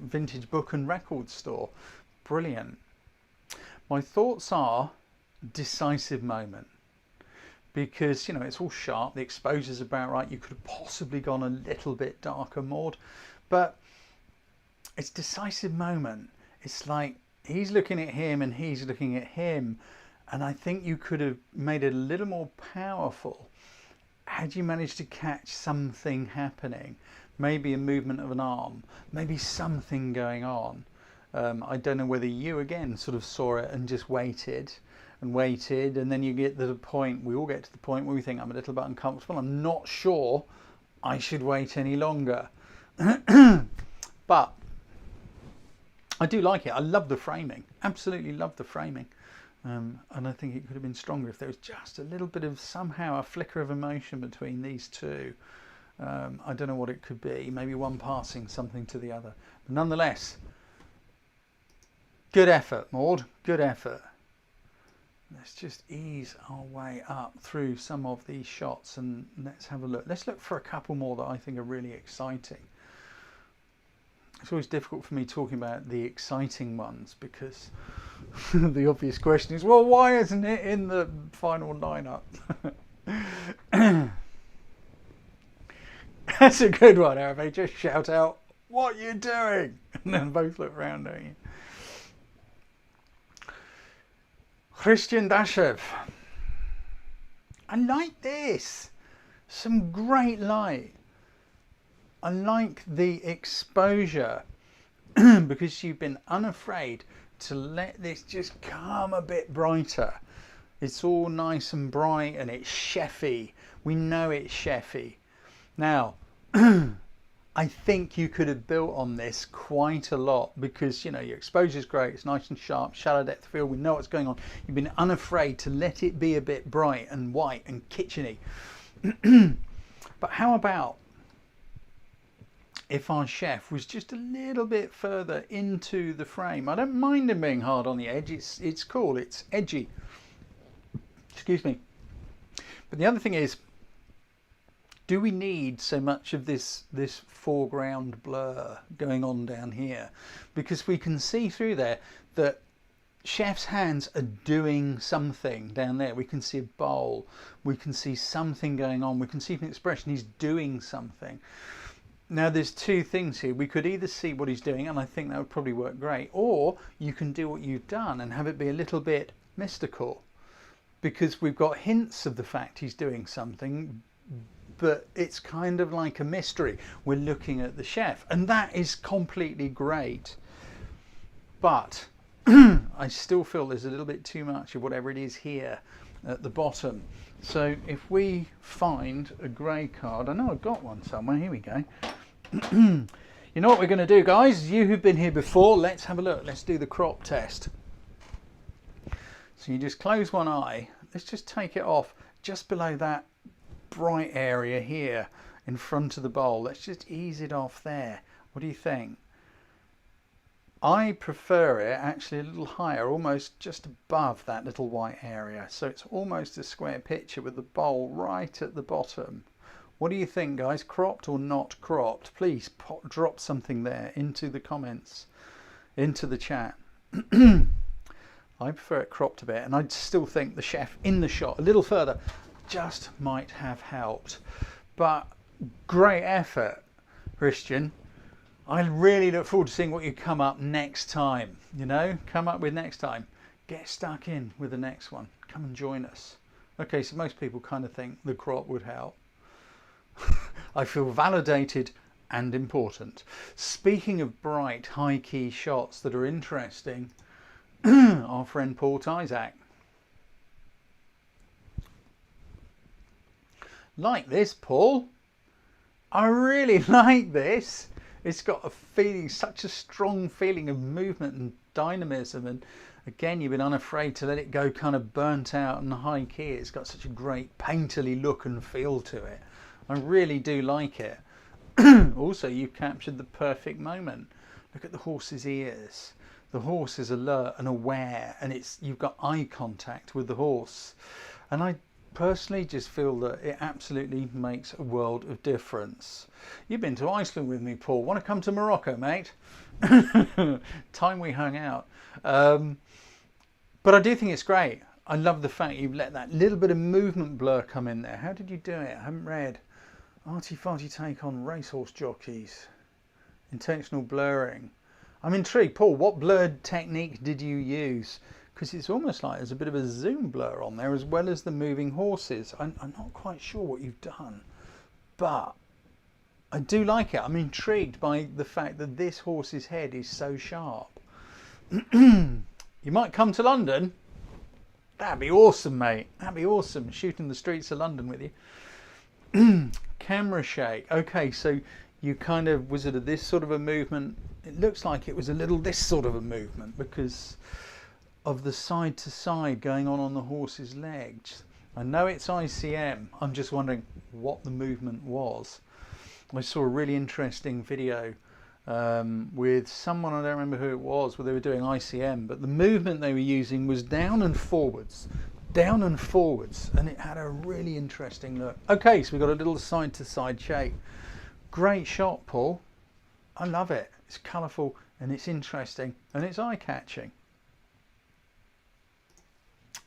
Vintage book and record store. Brilliant. My thoughts are decisive moment. Because, you know, it's all sharp. The exposure's about right. You could have possibly gone a little bit darker, Maud. But it's decisive moment. It's like he's looking at him and he's looking at him. And I think you could have made it a little more powerful had you managed to catch something happening. Maybe a movement of an arm, maybe something going on. I don't know whether you again sort of saw it and just waited and waited, and then you get to the point, we all get to the point where we think, I'm a little bit uncomfortable, I'm not sure I should wait any longer. But I do like it. I love the framing, absolutely love the framing. And I think it could have been stronger if there was just a little bit of somehow a flicker of emotion between these two. I don't know what it could be, maybe one passing something to the other. But nonetheless, good effort, Maud, good effort. Let's just ease our way up through some of these shots and let's have a look. Let's look for a couple more that I think are really exciting. It's always difficult for me talking about the exciting ones because the obvious question is, well, why isn't it in the final lineup? That's a good one, Hervé. Just shout out, what are you doing? And then both look round, don't you? Christian Dashev. I like this. Some great light. I like the exposure because you've been unafraid to let this just come a bit brighter. It's all nice and bright and it's chefy. We know it's chefy. Now, I think you could have built on this quite a lot because, you know, your exposure is great. It's nice and sharp, shallow depth of field. We know what's going on. You've been unafraid to let it be a bit bright and white and kitcheny. But how about if our chef was just a little bit further into the frame? I don't mind him being hard on the edge. It's cool. It's edgy. Excuse me. But the other thing is, do we need so much of this foreground blur going on down here? Because we can see through there that chef's hands are doing something down there. We can see a bowl. We can see something going on. We can see an expression. He's doing something. Now there's two things here. We could either see what he's doing, and I think that would probably work great, or you can do what you've done and have it be a little bit mystical, because we've got hints of the fact he's doing something, but it's kind of like a mystery. We're looking at the chef, and that is completely great. But I still feel there's a little bit too much of whatever it is here at the bottom. So if we find a grey card, I know I've got one somewhere, here we go. You know what we're going to do, guys? You who've been here before, let's have a look. Let's do the crop test. So you just close one eye. Let's just take it off just below that bright area here in front of the bowl. Let's just ease it off there. What do you think? I prefer it actually a little higher, almost just above that little white area. So it's almost a square picture with the bowl right at the bottom. What do you think, guys? Cropped or not cropped? Please drop something there into the comments, into the chat. I prefer it cropped a bit, and I still think the chef in the shot a little further just might have helped. But great effort, Christian. I really look forward to seeing what you come up next time. You know, come up with next time. Get stuck in with the next one. Come and join us. Okay, so most people kind of think the crop would help. I feel validated and important. Speaking of bright, high key shots that are interesting, our friend Paul Tyzak. Like this, Paul. I really like this. It's got a feeling, such a strong feeling of movement and dynamism, and again, you've been unafraid to let it go kind of burnt out and high key. It's got such a great painterly look and feel to it. I really do like it. Also, you've captured the perfect moment. Look at the horse's ears. The horse is alert and aware, and you've got eye contact with the horse. And I personally just feel that it absolutely makes a world of difference. You've been to Iceland with me, Paul. Want to come to Morocco, mate? Time we hung out. But I do think it's great. I love the fact you've let that little bit of movement blur come in there. How did you do it? I haven't read. Arty-farty take on racehorse jockeys. Intentional blurring. I'm intrigued. Paul, what blurred technique did you use? Because it's almost like there's a bit of a zoom blur on there as well as the moving horses. I'm not quite sure what you've done, but I do like it. I'm intrigued by the fact that this horse's head is so sharp. You might come to London. That'd be awesome, mate. That'd be awesome. Shooting the streets of London with you. Camera shake. Okay, so you kind of, was it this sort of a movement? It looks like it was a little this sort of a movement because of the side to side going on the horse's legs. I know it's ICM. I'm just wondering what the movement was. I saw a really interesting video with someone, I don't remember who it was, where they were doing ICM, but the movement they were using was down and forwards, and it had a really interesting look. Okay, so we've got a little side to side shake. Great shot, Paul. I love it. It's colourful and it's interesting and it's eye catching.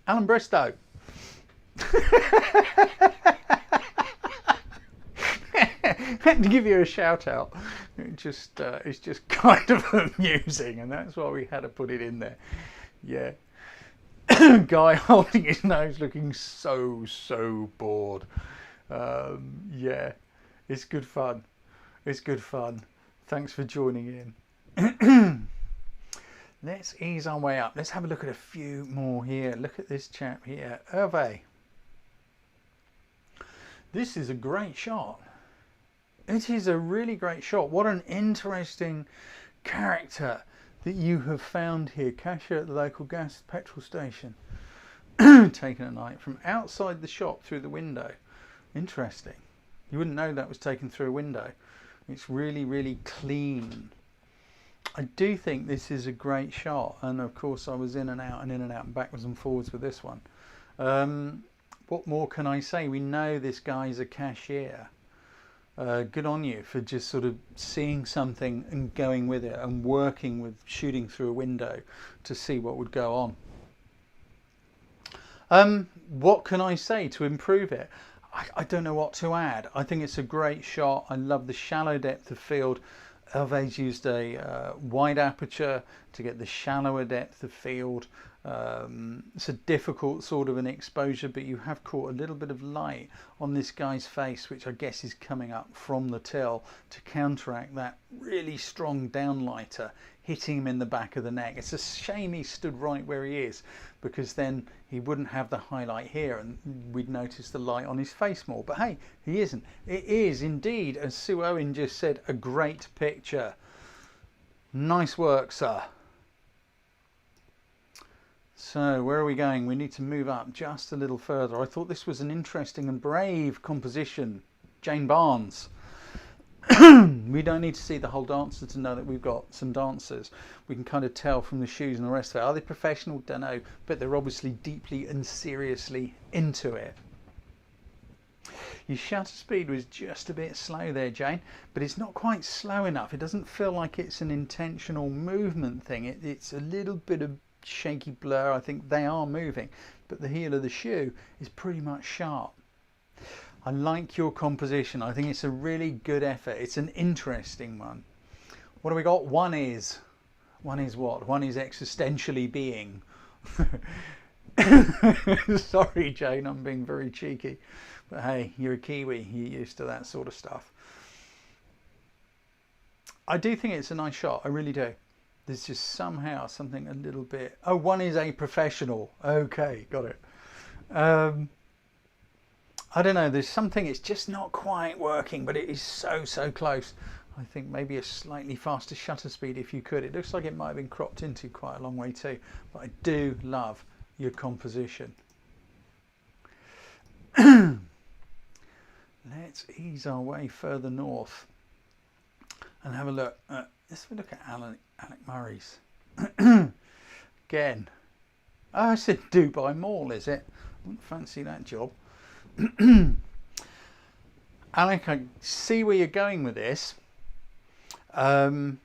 Alan Bristow. Had to give you a shout out. It's just kind of amusing, and that's why we had to put it in there. Yeah. Guy holding his nose, looking so bored. Yeah, it's good fun. It's good fun. Thanks for joining in. Let's ease our way up. Let's have a look at a few more here. Look at this chap here, Hervé. This is a great shot. It is a really great shot. What an interesting character that you have found here. Cashier at the local gas petrol station. Taken at night from outside the shop through the window. Interesting. You wouldn't know that was taken through a window. It's really clean. I do think this is a great shot, and of course I was in and out and backwards and forwards with this one. What more can I say? We know this guy's a cashier. Good on you for just sort of seeing something and going with it and working with shooting through a window to see what would go on. What can I say to improve it? I don't know what to add. I think it's a great shot. I love the shallow depth of field. Hervé's used a wide aperture to get the shallower depth of field. It's a difficult sort of an exposure, but you have caught a little bit of light on this guy's face, which I guess is coming up from the till to counteract that really strong downlighter hitting him in the back of the neck. It's a shame he stood right where he is, because then he wouldn't have the highlight here and we'd notice the light on his face more. But hey, he isn't. It is indeed, as Sue Owen just said, a great picture. Nice work, sir. So where are we going? We need to move up just a little further. I thought this was an interesting and brave composition. Jane Barnes. We don't need to see the whole dancer to know that we've got some dancers. We can kind of tell from the shoes and the rest of it. Are they professional? Don't know, but they're obviously deeply and seriously into it. Your shutter speed was just a bit slow there, Jane, but it's not quite slow enough. It doesn't feel like it's an intentional movement thing. It's a little bit of shaky blur. I think they are moving, but the heel of the shoe is pretty much sharp. I like your composition. I think it's a really good effort. It's an interesting one. What do we got? One is what? One is existentially being. Sorry, Jane, I'm being very cheeky. But hey, you're a Kiwi, you're used to that sort of stuff. I do think it's a nice shot, I really do. There's just somehow something a little bit... Oh, one is a professional. Okay, got it. I don't know, there's something, it's just not quite working, but it is so, so close. I think maybe a slightly faster shutter speed if you could. It looks like it might have been cropped into quite a long way too, but I do love your composition. Let's ease our way further north and have a look at, let's look at Alec Murray's. Again, oh, I said Dubai Mall, is it? Wouldn't fancy that job. Alec, I see where you're going with this, and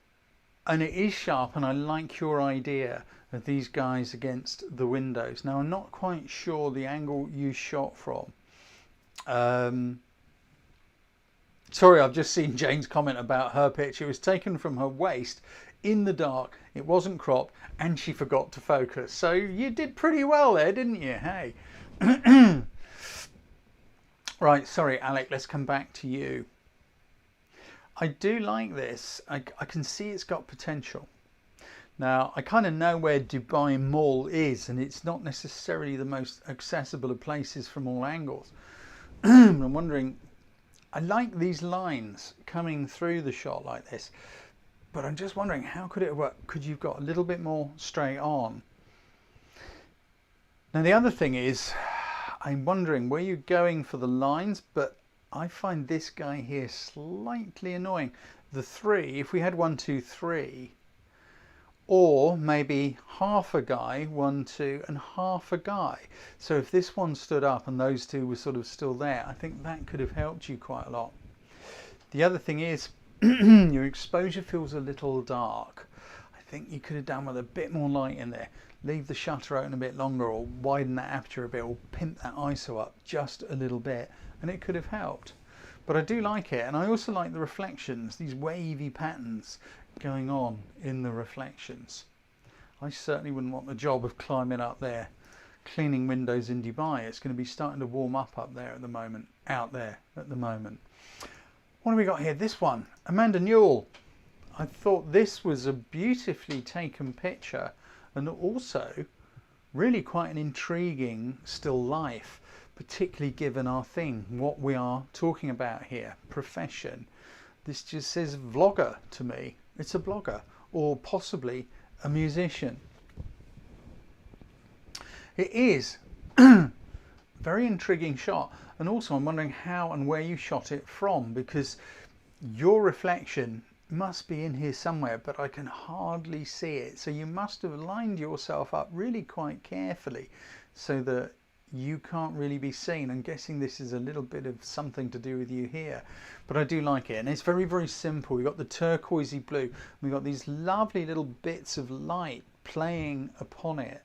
it is sharp, and I like your idea of these guys against the windows. Now, I'm not quite sure the angle you shot from. Sorry, I've just seen Jane's comment about her picture. It was taken from her waist in the dark. It wasn't cropped, and she forgot to focus. So you did pretty well there, didn't you? Hey. Right, sorry, Alec, let's come back to you. I do like this. I can see it's got potential. Now, I kind of know where Dubai Mall is, and it's not necessarily the most accessible of places from all angles. I'm wondering, I like these lines coming through the shot like this, but I'm just wondering, how could it work? Could you've got a little bit more straight on? Now, the other thing is, I'm wondering where you're going for the lines, but I find this guy here slightly annoying. The 3, if we had 1, 2, 3, or maybe half a guy, 1, 2, and half a guy. So if this one stood up and those two were sort of still there, I think that could have helped you quite a lot. The other thing is, your exposure feels a little dark. I think you could have done with a bit more light in there. Leave the shutter open a bit longer, or widen that aperture a bit, or pimp that ISO up just a little bit, and it could have helped. But I do like it, and I also like the reflections, these wavy patterns going on in the reflections. I certainly wouldn't want the job of climbing up there, cleaning windows in Dubai. It's going to be starting to warm up there at the moment, out there at the moment. What have we got here? This one, Amanda Newell. I thought this was a beautifully taken picture, and also really quite an intriguing still life, particularly given our thing, what we are talking about here, profession. This just says vlogger to me. It's a blogger, or possibly a musician. It is very intriguing shot, and also I'm wondering how and where you shot it from, because your reflection must be in here somewhere, but I can hardly see it. So you must have lined yourself up really quite carefully so that you can't really be seen. I'm guessing this is a little bit of something to do with you here, but I do like it, and it's very, very simple. We've got the turquoisey blue, we've got these lovely little bits of light playing upon it,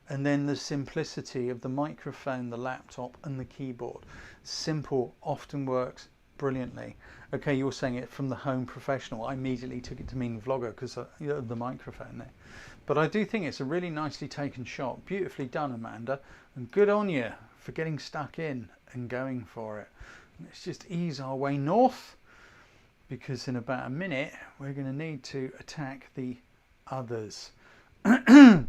and then the simplicity of the microphone, the laptop, and the keyboard. Simple often works brilliantly. Okay, you're saying it from the home professional. I immediately took it to mean vlogger because of the microphone there. But I do think it's a really nicely taken shot. Beautifully done, Amanda. And good on you for getting stuck in and going for it. Let's just ease our way north, because in about a minute we're going to need to attack the others. Darren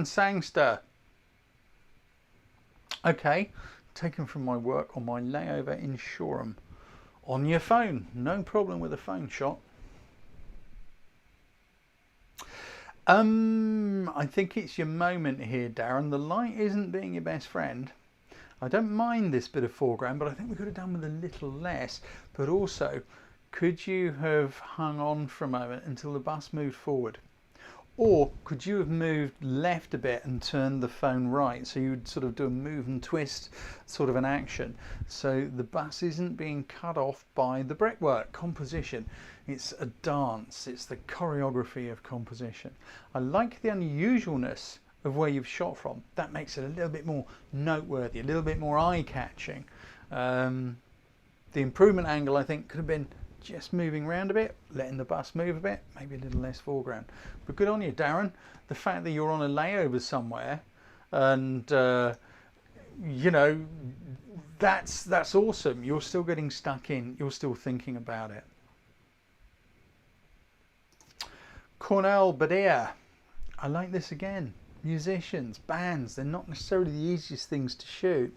Sangster. Okay, taken from my work on my layover in Shoreham. On your phone, no problem with a phone shot. I think it's your moment here, Darren. The light isn't being your best friend. I don't mind this bit of foreground, but I think we could have done with a little less. But also, could you have hung on for a moment until the bus moved forward? Or could you have moved left a bit and turned the phone right, so you would sort of do a move and twist sort of an action, so the bus isn't being cut off by the brickwork composition. It's a dance, it's the choreography of composition. I like the unusualness of where you've shot from. That makes it a little bit more noteworthy, a little bit more eye-catching. The improvement angle, I think, could have been just moving around a bit, letting the bus move a bit, maybe a little less foreground. But good on you, Darren. The fact that you're on a layover somewhere and you know, that's awesome. You're still getting stuck in, you're still thinking about it. Cornell Badia, I like this again. Musicians, bands, they're not necessarily the easiest things to shoot.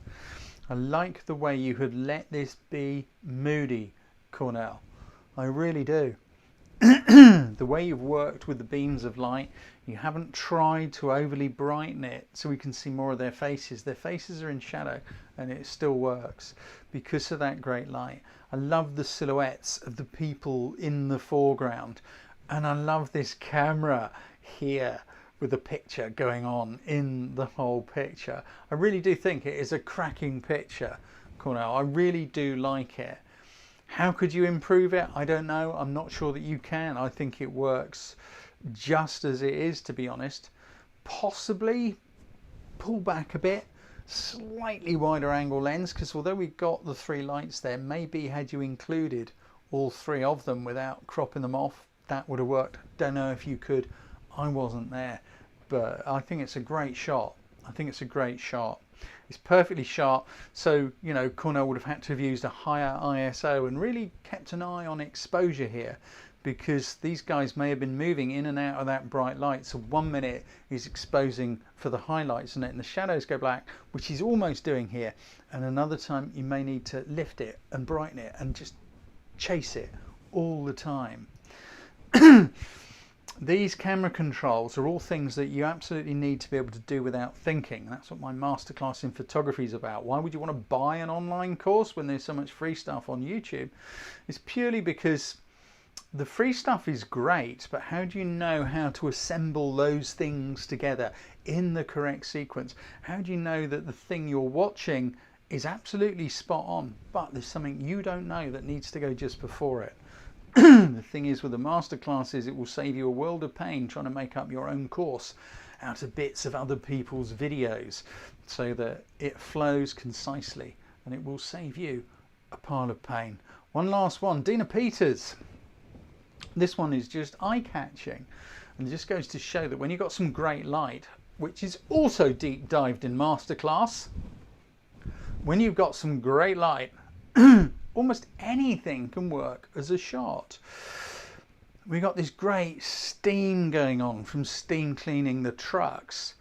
I like the way you had let this be moody, Cornell. I really do. The way you've worked with the beams of light, you haven't tried to overly brighten it so we can see more of their faces. Their faces are in shadow and it still works because of that great light. I love the silhouettes of the people in the foreground, and I love this camera here with a picture going on in the whole picture. I really do think it is a cracking picture, Cornell. I really do like it. How could you improve it? I don't know. I'm not sure that you can. I think it works just as it is, to be honest. Possibly pull back a bit, slightly wider angle lens, because although we've got the 3 lights there, maybe had you included all 3 of them without cropping them off, that would have worked. Don't know if you could. I wasn't there, but I think it's a great shot. I think it's a great shot. It's perfectly sharp, so you know Cornell would have had to have used a higher ISO and really kept an eye on exposure here, because these guys may have been moving in and out of that bright light. So 1 minute he's exposing for the highlights and letting the shadows go black, which he's almost doing here, and another time you may need to lift it and brighten it and just chase it all the time. These camera controls are all things that you absolutely need to be able to do without thinking. That's what my masterclass in photography is about. Why would you want to buy an online course when there's so much free stuff on YouTube? It's purely because the free stuff is great, but how do you know how to assemble those things together in the correct sequence? How do you know that the thing you're watching is absolutely spot on, but there's something you don't know that needs to go just before it? The thing is with the masterclasses, it will save you a world of pain trying to make up your own course out of bits of other people's videos so that it flows concisely, and it will save you a pile of pain. One last one, Dina Peters. This one is just eye-catching, and it just goes to show that when you've got some great light, which is also deep dived in masterclass, when you've got some great light, almost anything can work as a shot. We got this great steam going on from steam cleaning the trucks.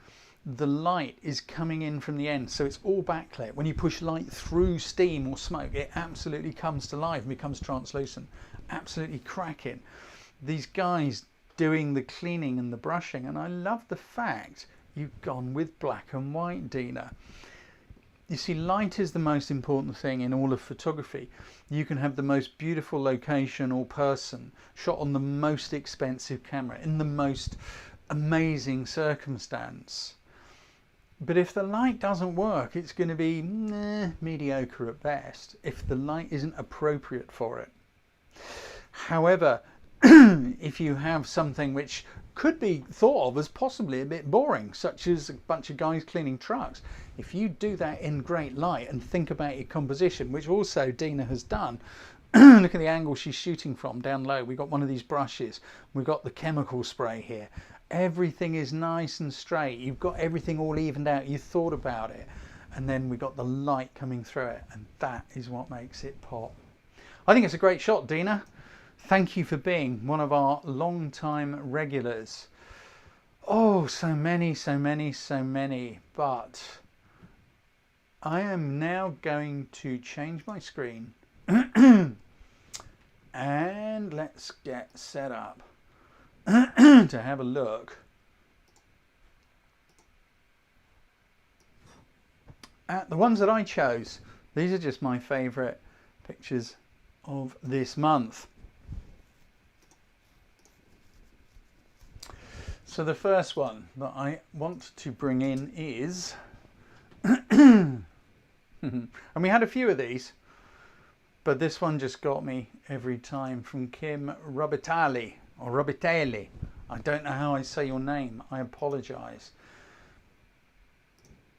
The light is coming in from the end, so it's all backlit. When you push light through steam or smoke, it absolutely comes to life and becomes translucent. Absolutely cracking. These guys doing the cleaning and the brushing, and I love the fact you've gone with black and white, Dina. You see, light is the most important thing in all of photography. You can have the most beautiful location or person shot on the most expensive camera in the most amazing circumstance. But if the light doesn't work, it's going to be mediocre at best if the light isn't appropriate for it. However, if you have something which could be thought of as possibly a bit boring, such as a bunch of guys cleaning trucks, if you do that in great light and think about your composition, which also Dina has done, look at the angle she's shooting from down low. We've got one of these brushes, we've got the chemical spray here, everything is nice and straight, you've got everything all evened out, you thought about it, and then we got the light coming through it, and that is what makes it pop. I think it's a great shot, Dina. Thank you for being one of our long-time regulars. Oh, so many, so many, so many. But I am now going to change my screen and let's get set up to have a look at the ones that I chose. These are just my favourite pictures of this month. So the first one that I want to bring in is, and we had a few of these, but this one just got me every time, from Kim Robitali, or Robitelli. I don't know how I say your name, I apologise.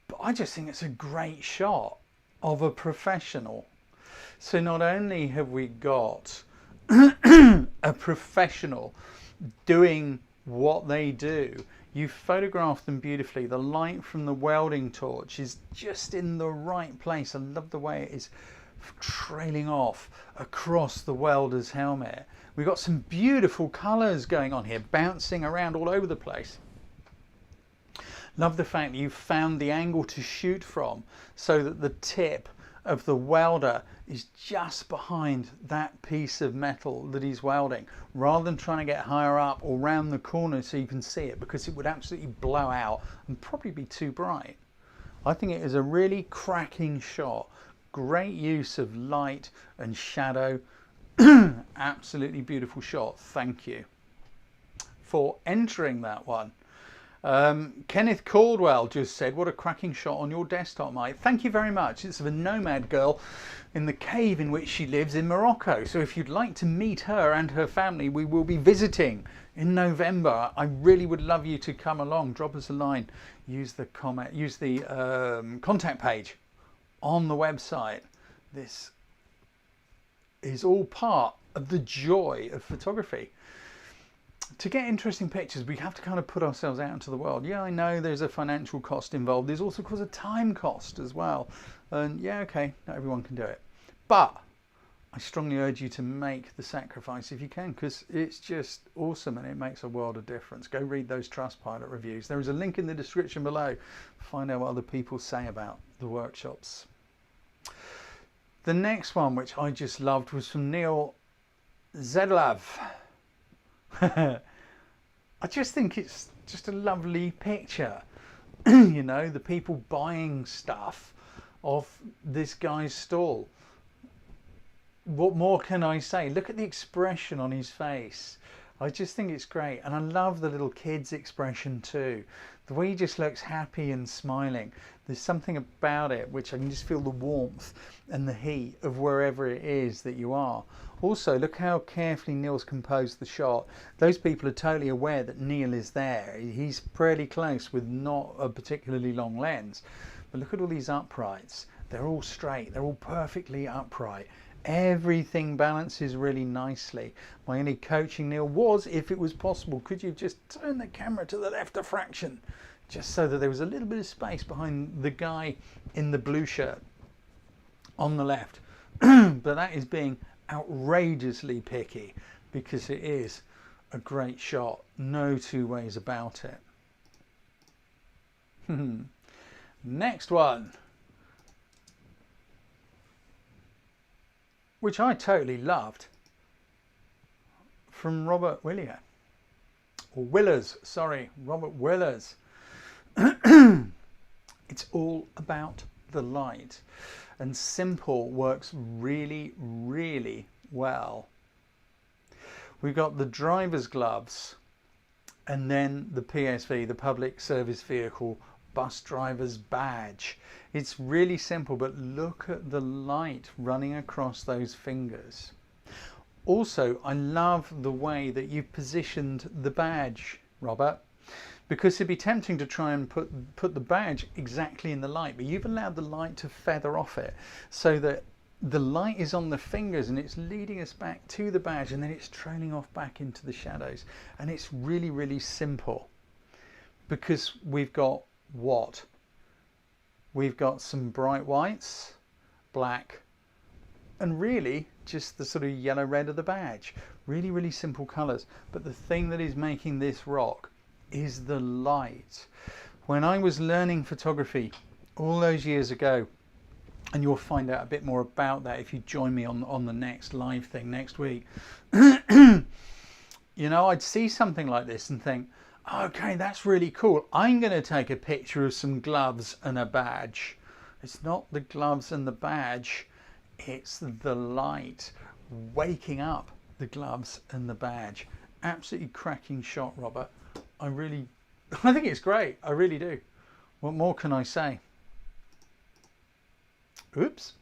But I just think it's a great shot of a professional. So not only have we got a professional doing what they do. You photograph them beautifully. The light from the welding torch is just in the right place. I love the way it is trailing off across the welder's helmet. We've got some beautiful colours going on here, bouncing around all over the place. Love the fact that you've found the angle to shoot from so that the tip of the welder is just behind that piece of metal that he's welding, rather than trying to get higher up or round the corner so you can see it, because it would absolutely blow out and probably be too bright. I think it is a really cracking shot. Great use of light and shadow. Absolutely beautiful shot. Thank you for entering that one. Kenneth Caldwell just said, what a cracking shot on your desktop, mate. Thank you very much. It's of a nomad girl in the cave in which she lives in Morocco. So if you'd like to meet her and her family, we will be visiting in November. I really would love you to come along. Drop us a line. Use the contact page on the website. This is all part of the joy of photography. To get interesting pictures, we have to kind of put ourselves out into the world. Yeah, I know there's a financial cost involved. There's also, of course, a time cost as well. And yeah, okay, not everyone can do it. But I strongly urge you to make the sacrifice if you can, because it's just awesome and it makes a world of difference. Go read those Trustpilot reviews. There is a link in the description below. Find out what other people say about the workshops. The next one, which I just loved, was from Neil Zedlov. I just think it's just a lovely picture. You know, the people buying stuff off this guy's stall. What more can I say? Look at the expression on his face. I just think it's great. And I love the little kid's expression too. The way he just looks happy and smiling. There's something about it which I can just feel the warmth and the heat of wherever it is that you are. Also, look how carefully Neil's composed the shot. Those people are totally aware that Neil is there. He's pretty close with not a particularly long lens. But look at all these uprights. They're all straight. They're all perfectly upright. Everything balances really nicely. My only coaching, Neil, was, if it was possible, could you just turn the camera to the left a fraction, just so that there was a little bit of space behind the guy in the blue shirt on the left. But that is being outrageously picky, because it is a great shot. No two ways about it. Next one, which I totally loved, from Robert Willier, or Willers, sorry, Robert Willers. It's all about the light, and simple works really, really well. We've got the driver's gloves, and then the PSV, the public service vehicle bus driver's badge. It's really simple, but look at the light running across those fingers. Also, I love the way that you've positioned the badge, Robert, because it'd be tempting to try and put the badge exactly in the light, but you've allowed the light to feather off it so that the light is on the fingers and it's leading us back to the badge, and then it's trailing off back into the shadows. And it's really, really simple, because we've got what? We've got some bright whites, black, and really just the sort of yellow red of the badge. Really, really simple colours. But the thing that is making this rock is the light. When I was learning photography all those years ago, and you'll find out a bit more about that if you join me on the next live thing next week, you know, I'd see something like this and think, okay, that's really cool. I'm going to take a picture of some gloves and a badge. It's not the gloves and the badge, it's the light waking up the gloves and the badge. Absolutely cracking shot, Robert. I think it's great. I really do. What more can I say? Oops,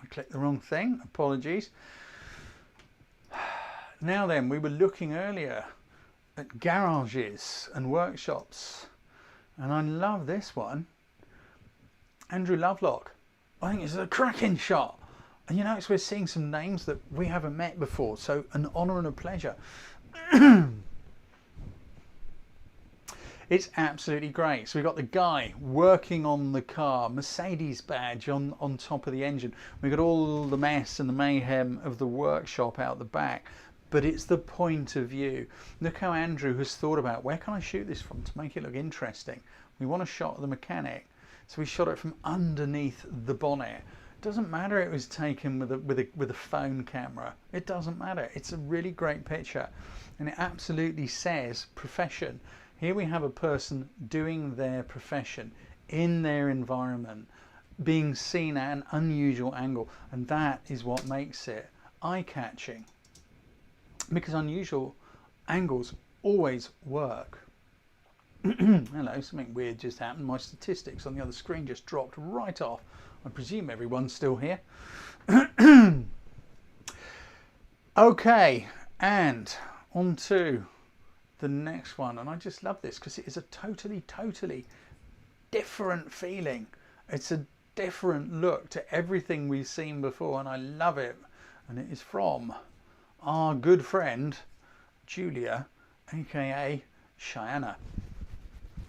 I clicked the wrong thing. Apologies. Now then, we were looking earlier at garages and workshops, and I love this one. Andrew Lovelock. I think it's a cracking shot. And you notice we're seeing some names that we haven't met before, so an honour and a pleasure. It's absolutely great. So we've got the guy working on the car, Mercedes badge on top of the engine. We've got all the mess and the mayhem of the workshop out the back, but it's the point of view. Look how Andrew has thought about, where can I shoot this from to make it look interesting? We want a shot of the mechanic, so we shot it from underneath the bonnet. Doesn't matter it was taken with a phone camera. It doesn't matter. It's a really great picture, and it absolutely says profession. Here we have a person doing their profession in their environment, being seen at an unusual angle, and that is what makes it eye-catching, because unusual angles always work. Hello, something weird just happened. My statistics on the other screen just dropped right off. I presume everyone's still here. Okay, and on to the next one. And I just love this because it is a totally different feeling. It's a different look to everything we've seen before, and I love it. And it is from our good friend Julia, aka Cheyenne.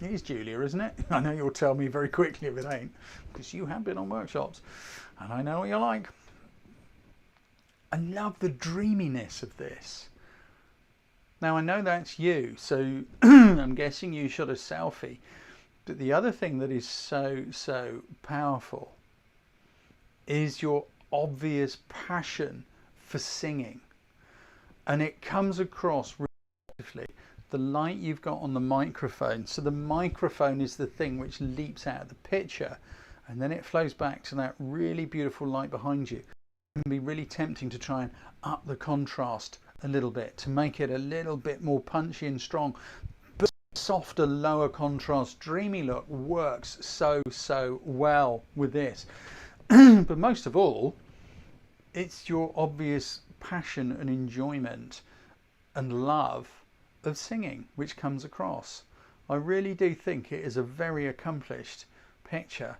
It is Julia, isn't it? I know you'll tell me very quickly if it ain't, because you have been on workshops and I know what you like. I love the dreaminess of this. Now I know that's you, so I'm guessing you shot a selfie. But the other thing that is so powerful is your obvious passion for singing. And it comes across really beautifully. The light you've got on the microphone. So the microphone is the thing which leaps out of the picture, and then it flows back to that really beautiful light behind you. It can be really tempting to try and up the contrast a little bit to make it a little bit more punchy and strong. But softer, lower contrast, dreamy look works so well with this. But most of all, it's your obvious passion and enjoyment and love of singing which comes across. I really do think it is a very accomplished picture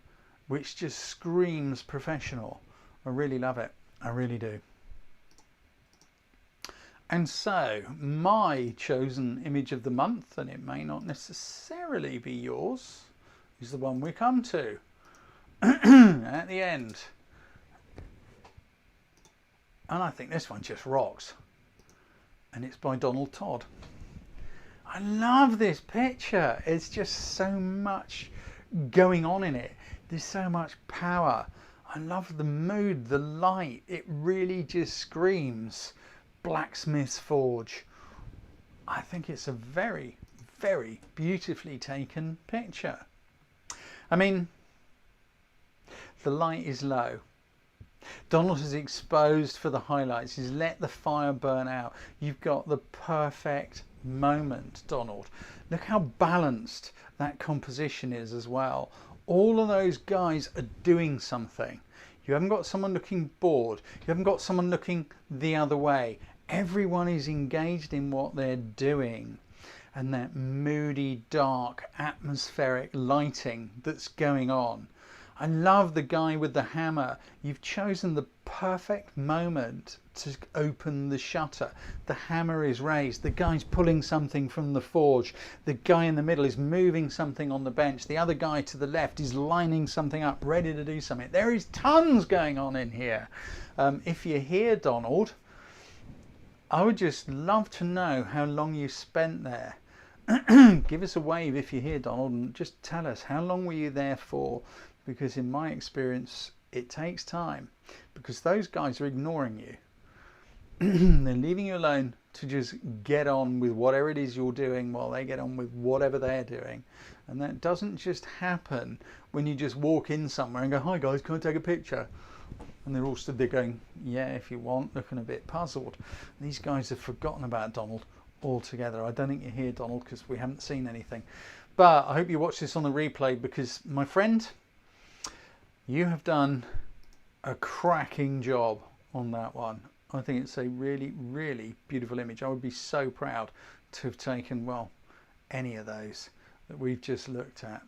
which just screams professional. I really love it. I really do. And so my chosen image of the month, and it may not necessarily be yours, is the one we come to at the end. And I think this one just rocks. And it's by Donald Todd. I love this picture. It's just so much going on in it. There's so much power. I love the mood, the light. It really just screams blacksmith's forge. I think it's a very beautifully taken picture. I mean, the light is low. Donald has exposed for the highlights. He's let the fire burn out. You've got the perfect moment, Donald. Look how balanced that composition is as well. All of those guys are doing something. You haven't got someone looking bored. You haven't got someone looking the other way. Everyone is engaged in what they're doing. And that moody, dark, atmospheric lighting that's going on. I love the guy with the hammer. You've chosen the perfect moment to open the shutter. The hammer is raised. The guy's pulling something from the forge. The guy in the middle is moving something on the bench. The other guy to the left is lining something up, ready to do something. There is tons going on in here. If you're here, Donald, I would just love to know how long you spent there. Give us a wave if you're here, Donald, and just tell us, how long were you there for? Because in my experience, it takes time, because those guys are ignoring you. They're leaving you alone to just get on with whatever it is you're doing while they get on with whatever they're doing. And that doesn't just happen when you just walk in somewhere and go, "Hi guys, can I take a picture?" And they're all stood there going, "Yeah, if you want," looking a bit puzzled. These guys have forgotten about Donald altogether. I don't think you're here, Donald, because we haven't seen anything. But I hope you watch this on the replay, because my friend, you have done a cracking job on that one. I think it's a really beautiful image. I would be so proud to have taken, well, any of those that we've just looked at.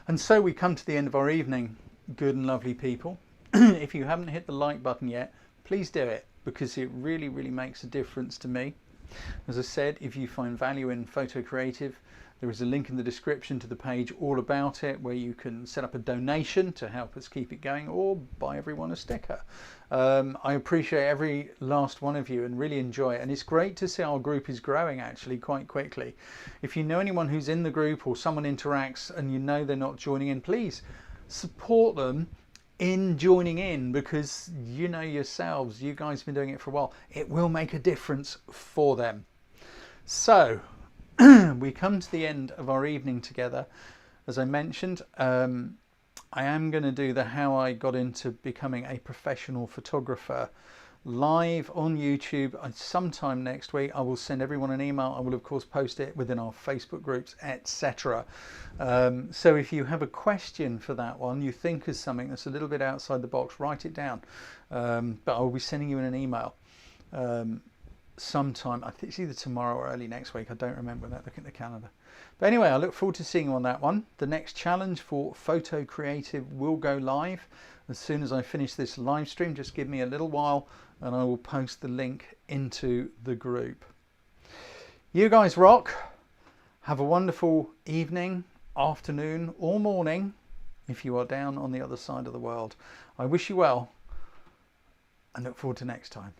And so we come to the end of our evening. good and lovely people. If you haven't hit the like button yet, please do it, because it really, really makes a difference to me. As I said, if you find value in Photo Creative, there is a link in the description to the page all about it, where you can set up a donation to help us keep it going, or buy everyone a sticker. I appreciate every last one of you and really enjoy it. And it's great to see our group is growing actually quite quickly. If you know anyone who's in the group or someone interacts and you know they're not joining in, please support them in joining in, because you know yourselves, you guys have been doing it for a while, it will make a difference for them. So we come to the end of our evening together. As I mentioned, I am going to do the how I got into becoming a professional photographer live on YouTube sometime next week. I will send everyone an email. I will of course post it within our Facebook groups, etc. So if you have a question for that one, you think is something that's a little bit outside the box, write it down. But I will be sending you in an email sometime. I think it's either tomorrow or early next week. I don't remember without looking at the calendar. But anyway, I look forward to seeing you on that one. The next challenge for Photo Creative will go live as soon as I finish this live stream. Just give me a little while and I will post the link into the group. You guys rock. Have a wonderful evening, afternoon or morning if you are down on the other side of the world. I wish you well and look forward to next time.